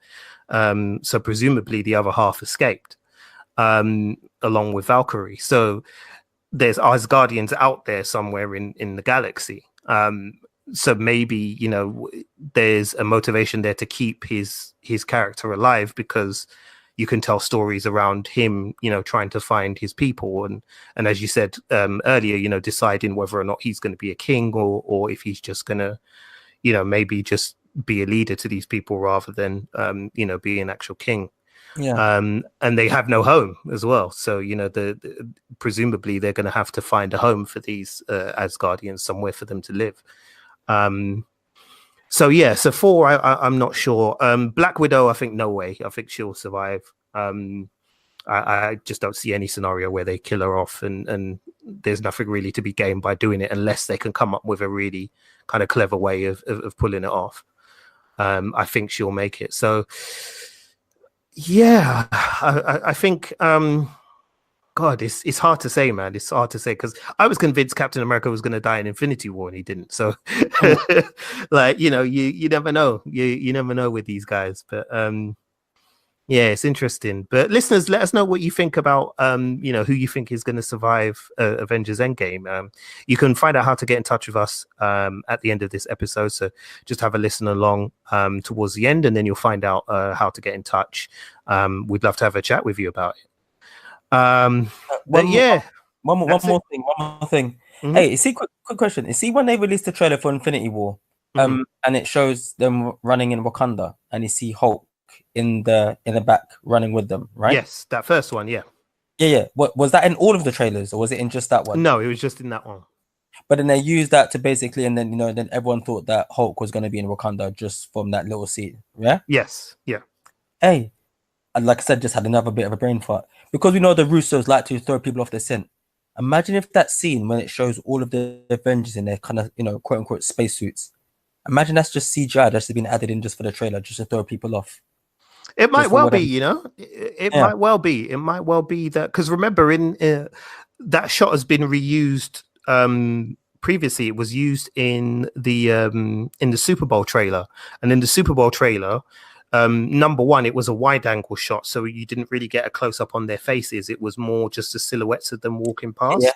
So presumably the other half escaped, along with Valkyrie. So there's Asgardians out there somewhere in the galaxy. So maybe, you know, there's a motivation there to keep his character alive because you can tell stories around him, you know, trying to find his people. And as you said earlier, you know, deciding whether or not he's going to be a king or if he's just going to, you know, maybe just be a leader to these people rather than, you know, be an actual king. Yeah. And they have no home as well. So, you know, presumably they're going to have to find a home for these Asgardians, somewhere for them to live. So yeah, so Thor, I'm not sure. Black Widow, I think no way. I think she'll survive. I just don't see any scenario where they kill her off, and there's nothing really to be gained by doing it unless they can come up with a really kind of clever way of pulling it off. I think she'll make it. So yeah, I think. God, it's hard to say, man. It's hard to say because I was convinced Captain America was going to die in Infinity War and he didn't. So, like, you know, you never know. You never know with these guys. But yeah, it's interesting. But listeners, let us know what you think about you know, who you think is going to survive Avengers Endgame. You can find out how to get in touch with us at the end of this episode. So just have a listen along towards the end, and then you'll find out how to get in touch. We'd love to have a chat with you about it. One more thing. Mm-hmm. Hey, see, quick question. You see when they released the trailer for Infinity War, and it shows them running in Wakanda, and you see Hulk in the back running with them, right? Yes, that first one, yeah. What was that in all of the trailers, or was it in just that one? No, it was just in that one. But then they used that to basically, and then, you know, then everyone thought that Hulk was going to be in Wakanda just from that little scene, yeah? Yes, yeah. Hey, and like I said, just had another bit of a brain fart. Because we know the Russos like to throw people off the scent. Imagine if that scene when it shows all of the Avengers in their kind of, you know, quote unquote spacesuits. Imagine that's just CGI that's been added in just for the trailer, just to throw people off. It might well be, you know. It might well be. It might well be that, because remember, in that shot has been reused previously. It was used in the Super Bowl trailer, and in the Super Bowl trailer, number one, it was a wide angle shot, so you didn't really get a close up on their faces. It was more just the silhouettes of them walking past.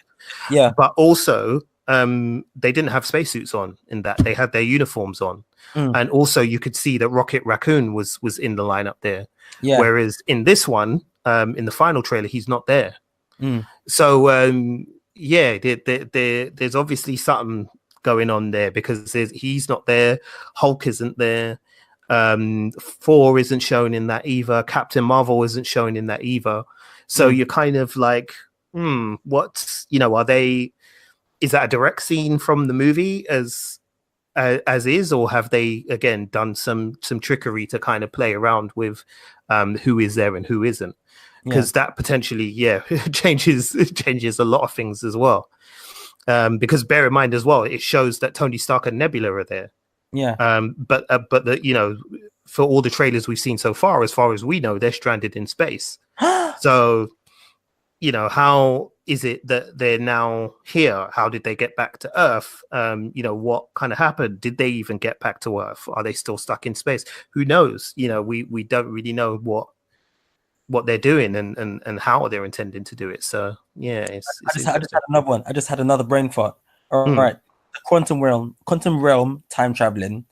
Yeah. But also, they didn't have spacesuits on in that. They had their uniforms on. And also you could see that Rocket Raccoon was in the lineup there. Yeah. Whereas in this one, in the final trailer, he's not there. So yeah, there's obviously something going on there because he's not there. Hulk isn't there. Thor isn't shown in that either. Captain Marvel isn't shown in that either. So you're kind of like, what's, you know, is that a direct scene from the movie as as is, or have they again done some trickery to kind of play around with who is there and who isn't? Because that potentially changes a lot of things as well. Because bear in mind as well, it shows that Tony Stark and Nebula are there. But for all the trailers we've seen so far as we know, they're stranded in space. So how is it that they're now here? How did they get back to Earth? What kind of happened? Did they even get back to Earth? Are they still stuck in space? Who knows? We don't really know what they're doing and how they're intending to do it. So I just had another one. I just had another brain fart. All right, the quantum realm, time traveling,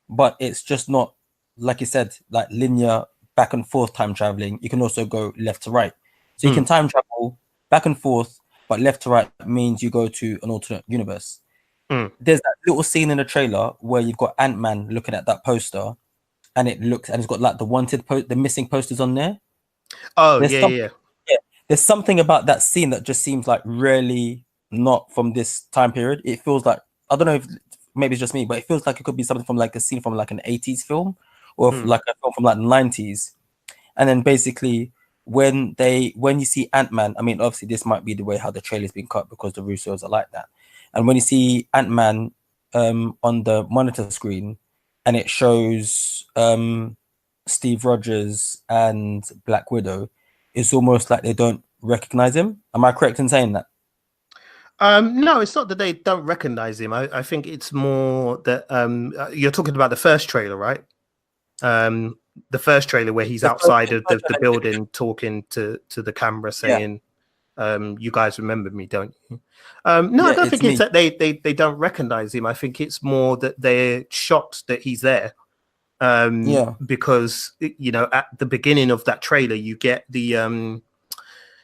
but it's just not like you said, like linear back and forth time traveling. You can also go left to right. So you can time travel back and forth, but left to right means you go to an alternate universe. There's that little scene in the trailer where you've got Ant-Man looking at that poster, and it's got like the missing posters on there. Oh, there's something about that scene that just seems like really not from this time period. It feels like, I don't know if maybe it's just me, but it feels like it could be something from like a scene from like an 80s film or like a film from like the 90s. And then basically when you see Ant-Man, I mean, obviously this might be the way how the trailer's been cut because the Russos are like that. And when you see Ant-Man on the monitor screen and it shows Steve Rogers and Black Widow, it's almost like they don't recognize him. Am I correct in saying that? No, it's not that they don't recognize him. I think it's more that you're talking about the first trailer, right? The first trailer where he's outside of the building talking to the camera saying, you guys remember me, don't you? No, I don't think it's that they don't recognize him. I think it's more that they're shocked that he's there. Because at the beginning of that trailer you get the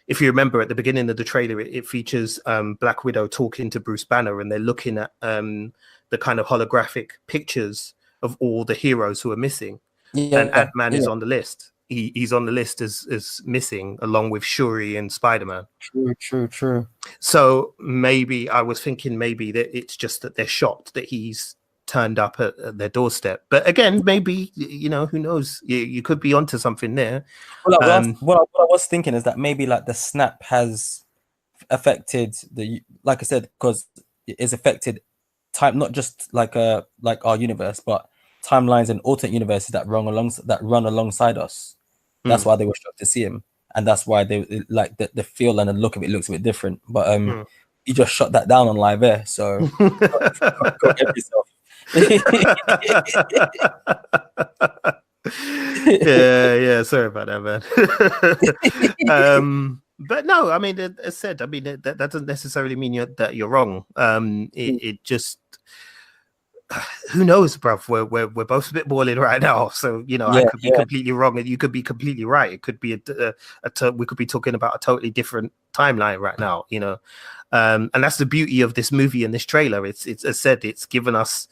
if you remember at the beginning of the trailer it features Black Widow talking to Bruce Banner, and they're looking at the kind of holographic pictures of all the heroes who are missing, and Ant-Man is on the list. He's on the list as missing, along with Shuri and Spider-Man. True. So maybe I was thinking maybe that it's just that they're shocked that he's turned up at their doorstep. But again, maybe who knows? You could be onto something there. What I was thinking is that maybe like the snap has affected like I said, because it's affected time, not just like our universe, but timelines and alternate universes that run alongside us. That's why they were shocked to see him, and that's why they like the feel and the look of it looks a bit different. But you just shut that down on live air, so go get yourself. Sorry about that, man. But no, I mean, as I said, that doesn't necessarily mean that you're wrong. It just, who knows, bruv? We're both a bit boiling right now, so I could be completely wrong and you could be completely right. It could be we could be talking about a totally different timeline right now, and that's the beauty of this movie and this trailer. It's as I said, it's given us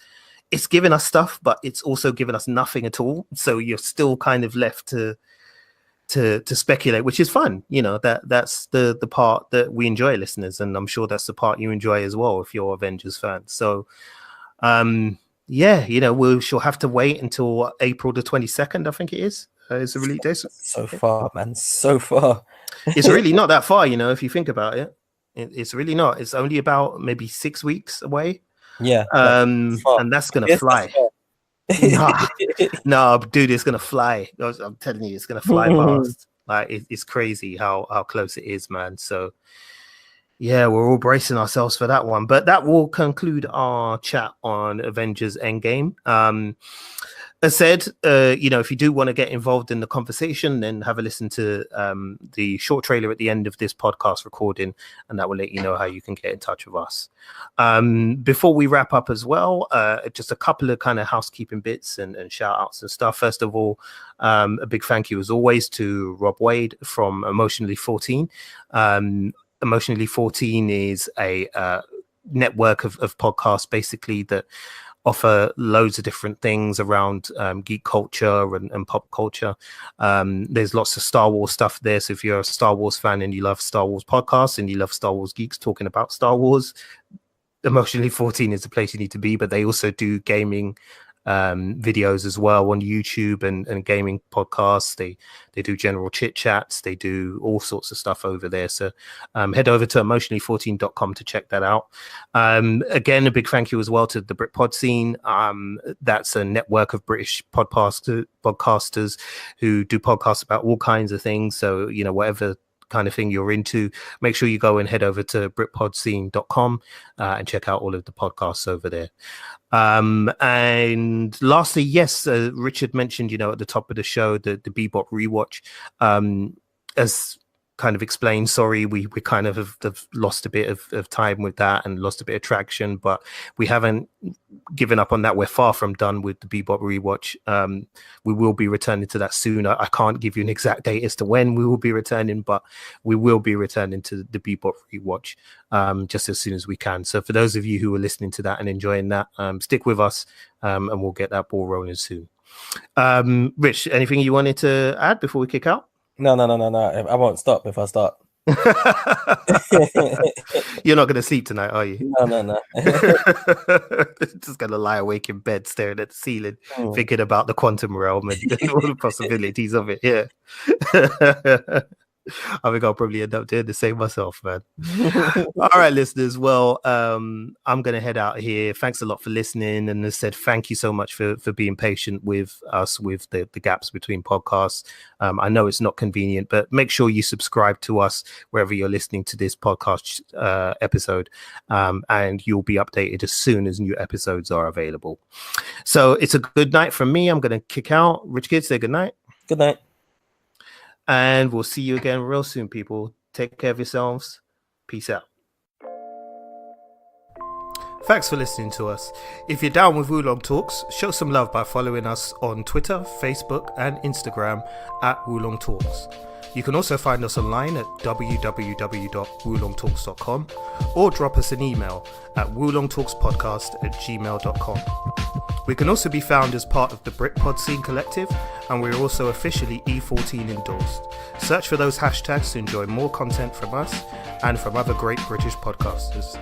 stuff, but it's also given us nothing at all. So you're still kind of left to speculate, which is fun. That's the part that we enjoy, listeners, and I'm sure that's the part you enjoy as well if you're Avengers fans. So we shall have to wait until April the 22nd, I think it is the release date. So far, man, so far. It's really not that far, if you think about it. It's really not. It's only about maybe 6 weeks away. And that's gonna fly. No, dude, it's gonna fly. I'm telling you, it's gonna fly past. Like it's crazy how close it is, man. So we're all bracing ourselves for that one. But that will conclude our chat on Avengers Endgame. As said, if you do want to get involved in the conversation, then have a listen to the short trailer at the end of this podcast recording, and that will let you know how you can get in touch with us. Before we wrap up as well, just a couple of kind of housekeeping bits and shout outs and stuff. First of all, a big thank you as always to Rob Wade from Emotionally 14. Emotionally 14 is a network of podcasts basically that offer loads of different things around geek culture and pop culture. There's lots of Star Wars stuff there. So if you're a Star Wars fan and you love Star Wars podcasts and you love Star Wars geeks talking about Star Wars, Emotionally 14 is the place you need to be, but they also do gaming videos as well on YouTube and gaming podcasts. They do general chit chats. They do all sorts of stuff over there. So head over to emotionally14.com to check that out. Again, a big thank you as well to the Britpod scene. That's a network of British podcasters who do podcasts about all kinds of things. So, you know, whatever kind of thing you're into, make sure you go and head over to britpodscene.com and check out all of the podcasts over there. And lastly, yes, Richard mentioned, you know, at the top of the show, the Bebop rewatch. As kind of explained, sorry, we kind of have lost a bit of time with that and lost a bit of traction, but we haven't given up on that. We're far from done with the Bebop rewatch. We will be returning to that soon. I can't give you an exact date as to when we will be returning, but we will be returning to the Bebop rewatch just as soon as we can. So for those of you who are listening to that and enjoying that, stick with us and we'll get that ball rolling soon. Rich, anything you wanted to add before we kick out? No. I won't stop if I start. You're not going to sleep tonight, are you? No. Just going to lie awake in bed staring at the ceiling, thinking about the quantum realm and all the possibilities of it. Yeah. I think I'll probably end up doing the same myself, man. All right, listeners. Well, I'm going to head out here. Thanks a lot for listening. And as I said, thank you so much for being patient with us with the gaps between podcasts. I know it's not convenient, but make sure you subscribe to us wherever you're listening to this podcast episode, and you'll be updated as soon as new episodes are available. So it's a good night from me. I'm going to kick out. Rich Kid, say good night. Good night. And we'll see you again real soon, people. Take care of yourselves. Peace out. Thanks for listening to us. If you're down with Wulong Talks, show some love by following us on Twitter, Facebook, and Instagram at Wulong Talks. You can also find us online at www.wulongtalks.com or drop us an email at wulongtalkspodcast@gmail.com. We can also be found as part of the Britpod Scene Collective, and we're also officially E14 endorsed. Search for those hashtags to enjoy more content from us and from other great British podcasters.